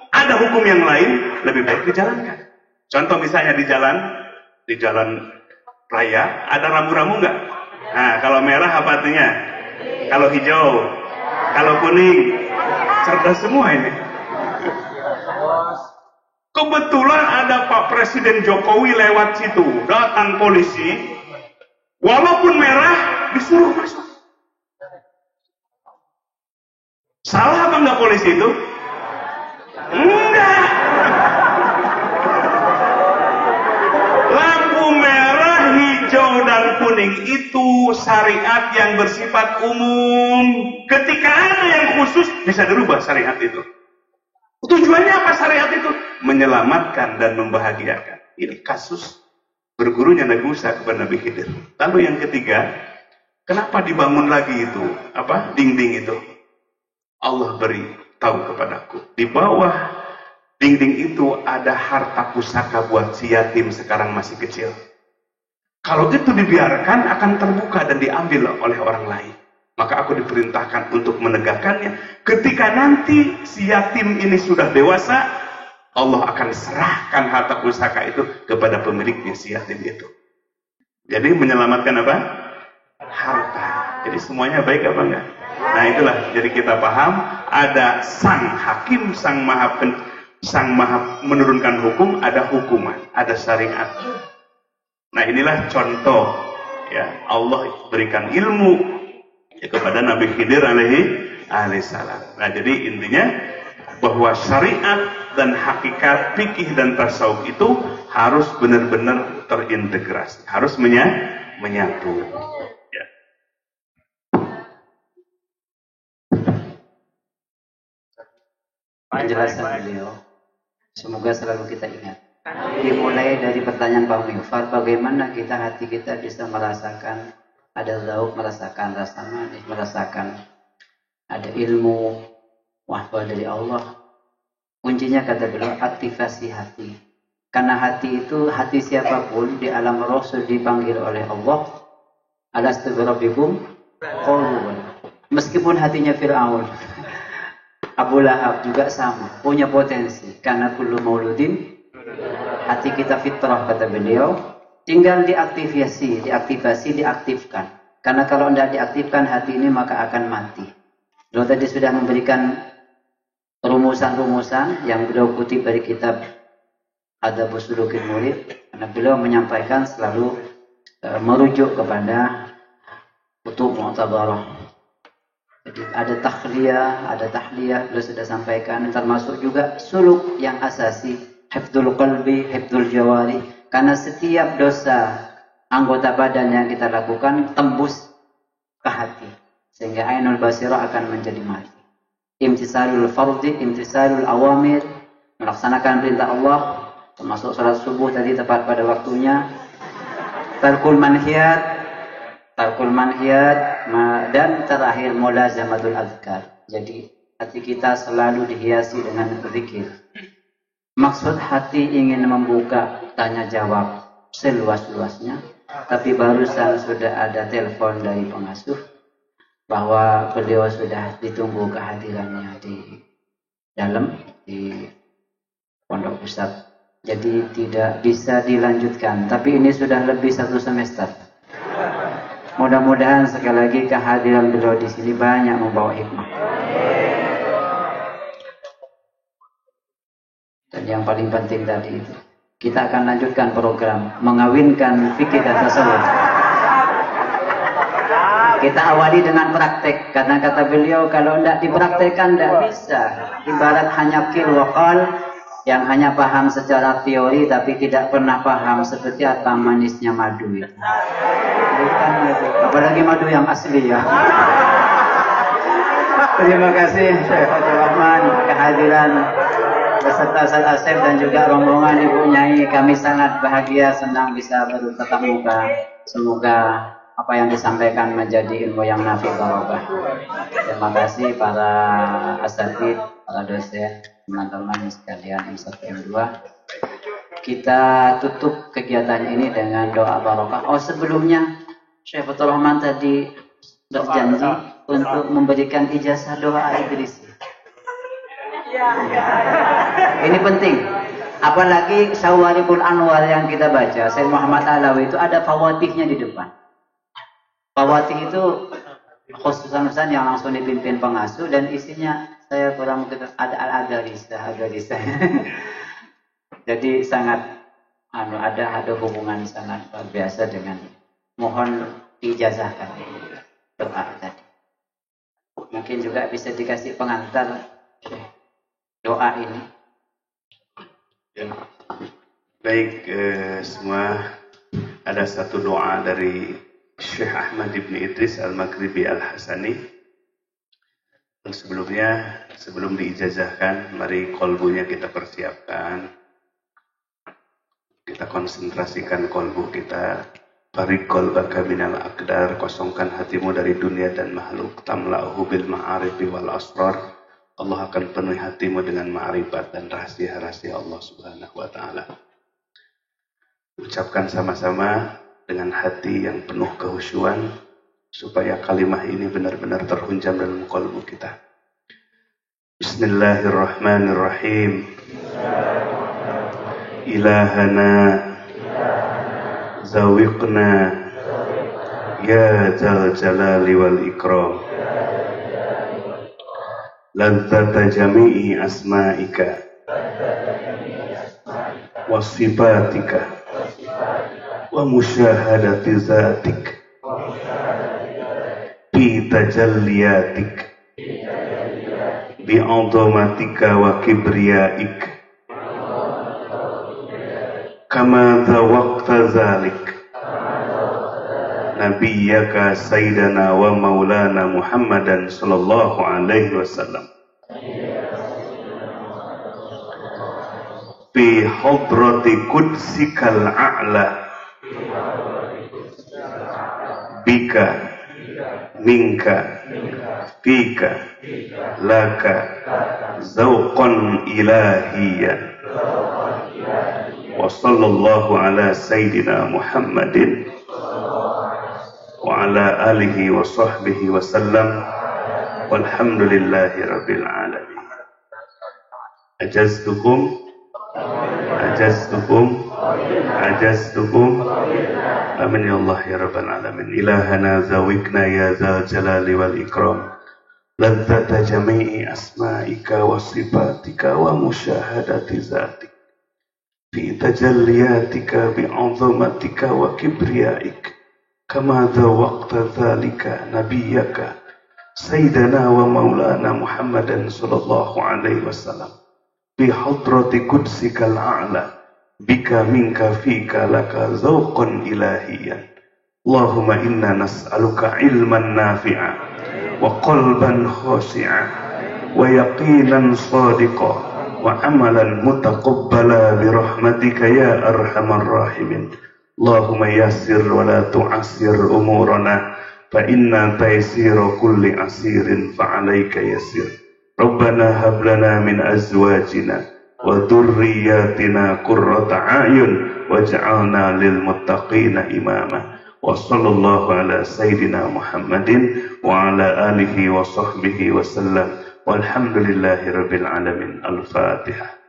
ada hukum yang lain, lebih baik dijalankan. Contoh misalnya di jalan raya, ada rambu-rambu nggak? Nah kalau merah apa artinya? Kalau hijau, kalau kuning, cerdas semua ini. Kebetulan ada Pak Presiden Jokowi lewat situ, datang polisi, walaupun merah disuruh masuk. Salah apa enggak polisi itu? Enggak. Lampu merah, hijau, dan kuning itu syariat yang bersifat umum. Ketika ada yang khusus, bisa dirubah syariat itu. Tujuannya apa syariat itu? Menyelamatkan dan membahagiakan. Ini kasus bergurunya Nabi Musa kepada Nabi Khidir. Lalu yang ketiga, kenapa dibangun lagi itu? Dinding itu? Allah beri tahu kepadaku. Di bawah dinding itu ada harta pusaka buat si yatim sekarang masih kecil. Kalau itu dibiarkan akan terbuka dan diambil oleh orang lain. Maka aku diperintahkan untuk menegakkannya. Ketika nanti si yatim ini sudah dewasa, Allah akan serahkan harta pusaka itu kepada pemiliknya, si yatim itu. Jadi menyelamatkan apa? Harta. Jadi semuanya baik apa enggak? Nah itulah, jadi kita paham ada sang hakim, sang maha menurunkan hukum, ada hukuman, ada syariat. Nah inilah contoh ya, Allah berikan ilmu kepada Nabi Khidir alaihi salam. Nah jadi intinya bahwa syariat dan hakikat, fikih dan tasawuf itu harus benar-benar terintegrasi, harus menyatu. Ya. Penjelasan beliau semoga selalu kita ingat. Dimulai dari pertanyaan Pak Mifar, bagaimana hati kita bisa merasakan ada zauk, merasakan rasa manis, merasakan ada ilmu wahyu dari Allah. Kuncinya kata beliau aktivasi hati. Karena hati itu, hati siapapun di alam roh sudah dipanggil oleh Allah. Alastu birabbikum qalu. Meskipun hatinya Fir'aun, Abu Lahab juga sama, punya potensi. Karena kullu mauludin, hati kita fitrah kata beliau, Tinggal diaktifkan. Karena kalau tidak diaktifkan hati ini maka akan mati. Beliau tadi sudah memberikan rumusan-rumusan yang beliau kutip dari kitab Adabus Sulukil Murid. Karena beliau menyampaikan selalu merujuk kepada kutub mu'tabarah. Jadi ada tahliyah, beliau sudah sampaikan, termasuk juga suluk yang asasi, hifdzul qalbi, hifdzul jawari. Karena setiap dosa anggota badan yang kita lakukan tembus ke hati, sehingga ainul basirah akan menjadi mati. Imtisalul fardhi, imtisalul awamir, melaksanakan perintah Allah, termasuk salat subuh tadi tepat pada waktunya, tarkul manhiyat, dan terakhir mulazamatul azkar. Jadi hati kita selalu dihiasi dengan zikir. Maksud hati ingin membuka tanya jawab seluas-luasnya, tapi barusan sudah ada telepon dari pengasuh bahwa beliau sudah ditunggu kehadirannya di dalam di pondok pusat. Jadi tidak bisa dilanjutkan, tapi ini sudah lebih 1 semester. Mudah-mudahan sekali lagi kehadiran beliau di sini banyak membawa hikmah. Dan yang paling penting tadi itu, kita akan lanjutkan program mengawinkan fikih dan tasawuf. Kita awali dengan praktek, karena kata beliau kalau tidak dipraktekkan tidak bisa. Ibarat hanya qil wa qal, yang hanya paham secara teori tapi tidak pernah paham seperti apa manisnya madu itu. Bukan itu. Apalagi madu yang asli ya. Terima kasih Syekh Abdul Rahman kehadiran beserta Ustaz Asep dan juga rombongan Ibu Nyai. Kami sangat bahagia, senang bisa bertatap muka. Semoga apa yang disampaikan menjadi ilmu yang nafi barokah. Terima kasih para asatid, para dosen, teman-teman sekalian M1 M2. Kita tutup kegiatan ini dengan doa barokah. Oh, sebelumnya Syekh Abdul Rahman tadi berjanji untuk memberikan ijazah doa Idris. Ini penting. Apalagi Syawarikul Anwar yang kita baca, Syekh Muhammad Alawi itu ada fawatihnya di depan. Fawatih itu khususan yang langsung dipimpin pengasuh dan isinya saya kurang ada al-agarisah. Jadi sangat ada hubungan sangat luar biasa dengan mohon ijazahkan doa tadi. Mungkin juga bisa dikasih pengantar doa ini. Ya. Baik, semua ada satu doa dari Syekh Ahmad Ibn Idris Al-Maghribi Al-Hasani. Dan sebelumnya, sebelum diijazahkan, mari kolbunya kita persiapkan. Kita konsentrasikan kolbu kita. Farik qalbaka minal aqdar, kosongkan hatimu dari dunia dan makhluk. Tamla'uhu bil ma'arifi wal asrar. Allah akan penuhi hatimu dengan ma'rifat dan rahasia-rahasia Allah Subhanahu wa taala. Ucapkan sama-sama dengan hati yang penuh kehusyuan supaya kalimah ini benar-benar terhunjam dalam qalbu kita. Bismillahirrahmanirrahim. Ilahana zawiqna ya zal jalali wal ikram. Ladzata jami'i asma'ika wa sifatika wa musyahadati zatik bi tajalliyatik bi 'azamatika wa kibriyaik kama zawaqta zalik nabiyyaka sayyidana wa maulana Muhammadan sallallahu alaihi wasallam fi hadrati qudsikal a'la bika minka fika laka zawqan ilahiyan wa sallallahu ala sayyidina Muhammadin wa ala alihi wa sahbihi wa sallam walhamdulillahi rabbil alamin. Ajaztukum ajaztukum amin ya Allah ya rabbal alamin ilahana zawikna ya zal jalali wal ikram ladzata jami'i asma'ika wa sifatika wa musyahadati zatik fi tajalliyatika bi'azamatika wa kibriyaik kama dhawaqta dhalika nabiyyaka sayyidana wa maulana Muhammadan sallallahu alaihi wasallam bi hadrati qudsikal a'la bika minka fika laka zawqan ilahiyan Allahumma inna nas'aluka ilman nafi'a wa qalban khashi'a wa yaqinan sadiqa wa amalan mutaqabbala bi rahmatika ya arhamar rahimin Allahumma yassir wa la tu'assir umurana fa inna taysira kulli asirin fa alayka yassir Rabbana hab lana min azwajina wa dhurriyyatina qurrata a'yun waj'alna lil muttaqina imama wa sallallahu ala sayyidina Muhammadin wa ala alihi wa sahbihi wa sallam walhamdulillahi rabbil alamin al-Fatihah.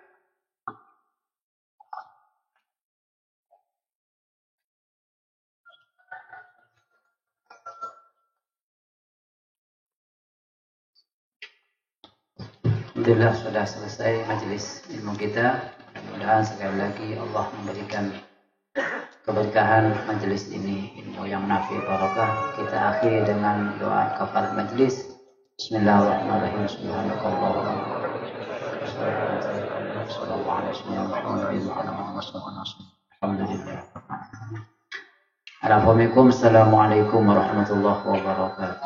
Alhamdulillah sudah selesai majelis ilmu kita. Mudah-mudahan sekali lagi Allah memberikan keberkahan majelis ini, ilmu yang nafi barakah. Kita akhiri dengan doa kafarat majelis. Bismillahirrahmanirrahim. Assalamualaikum warahmatullahi wabarakatuh.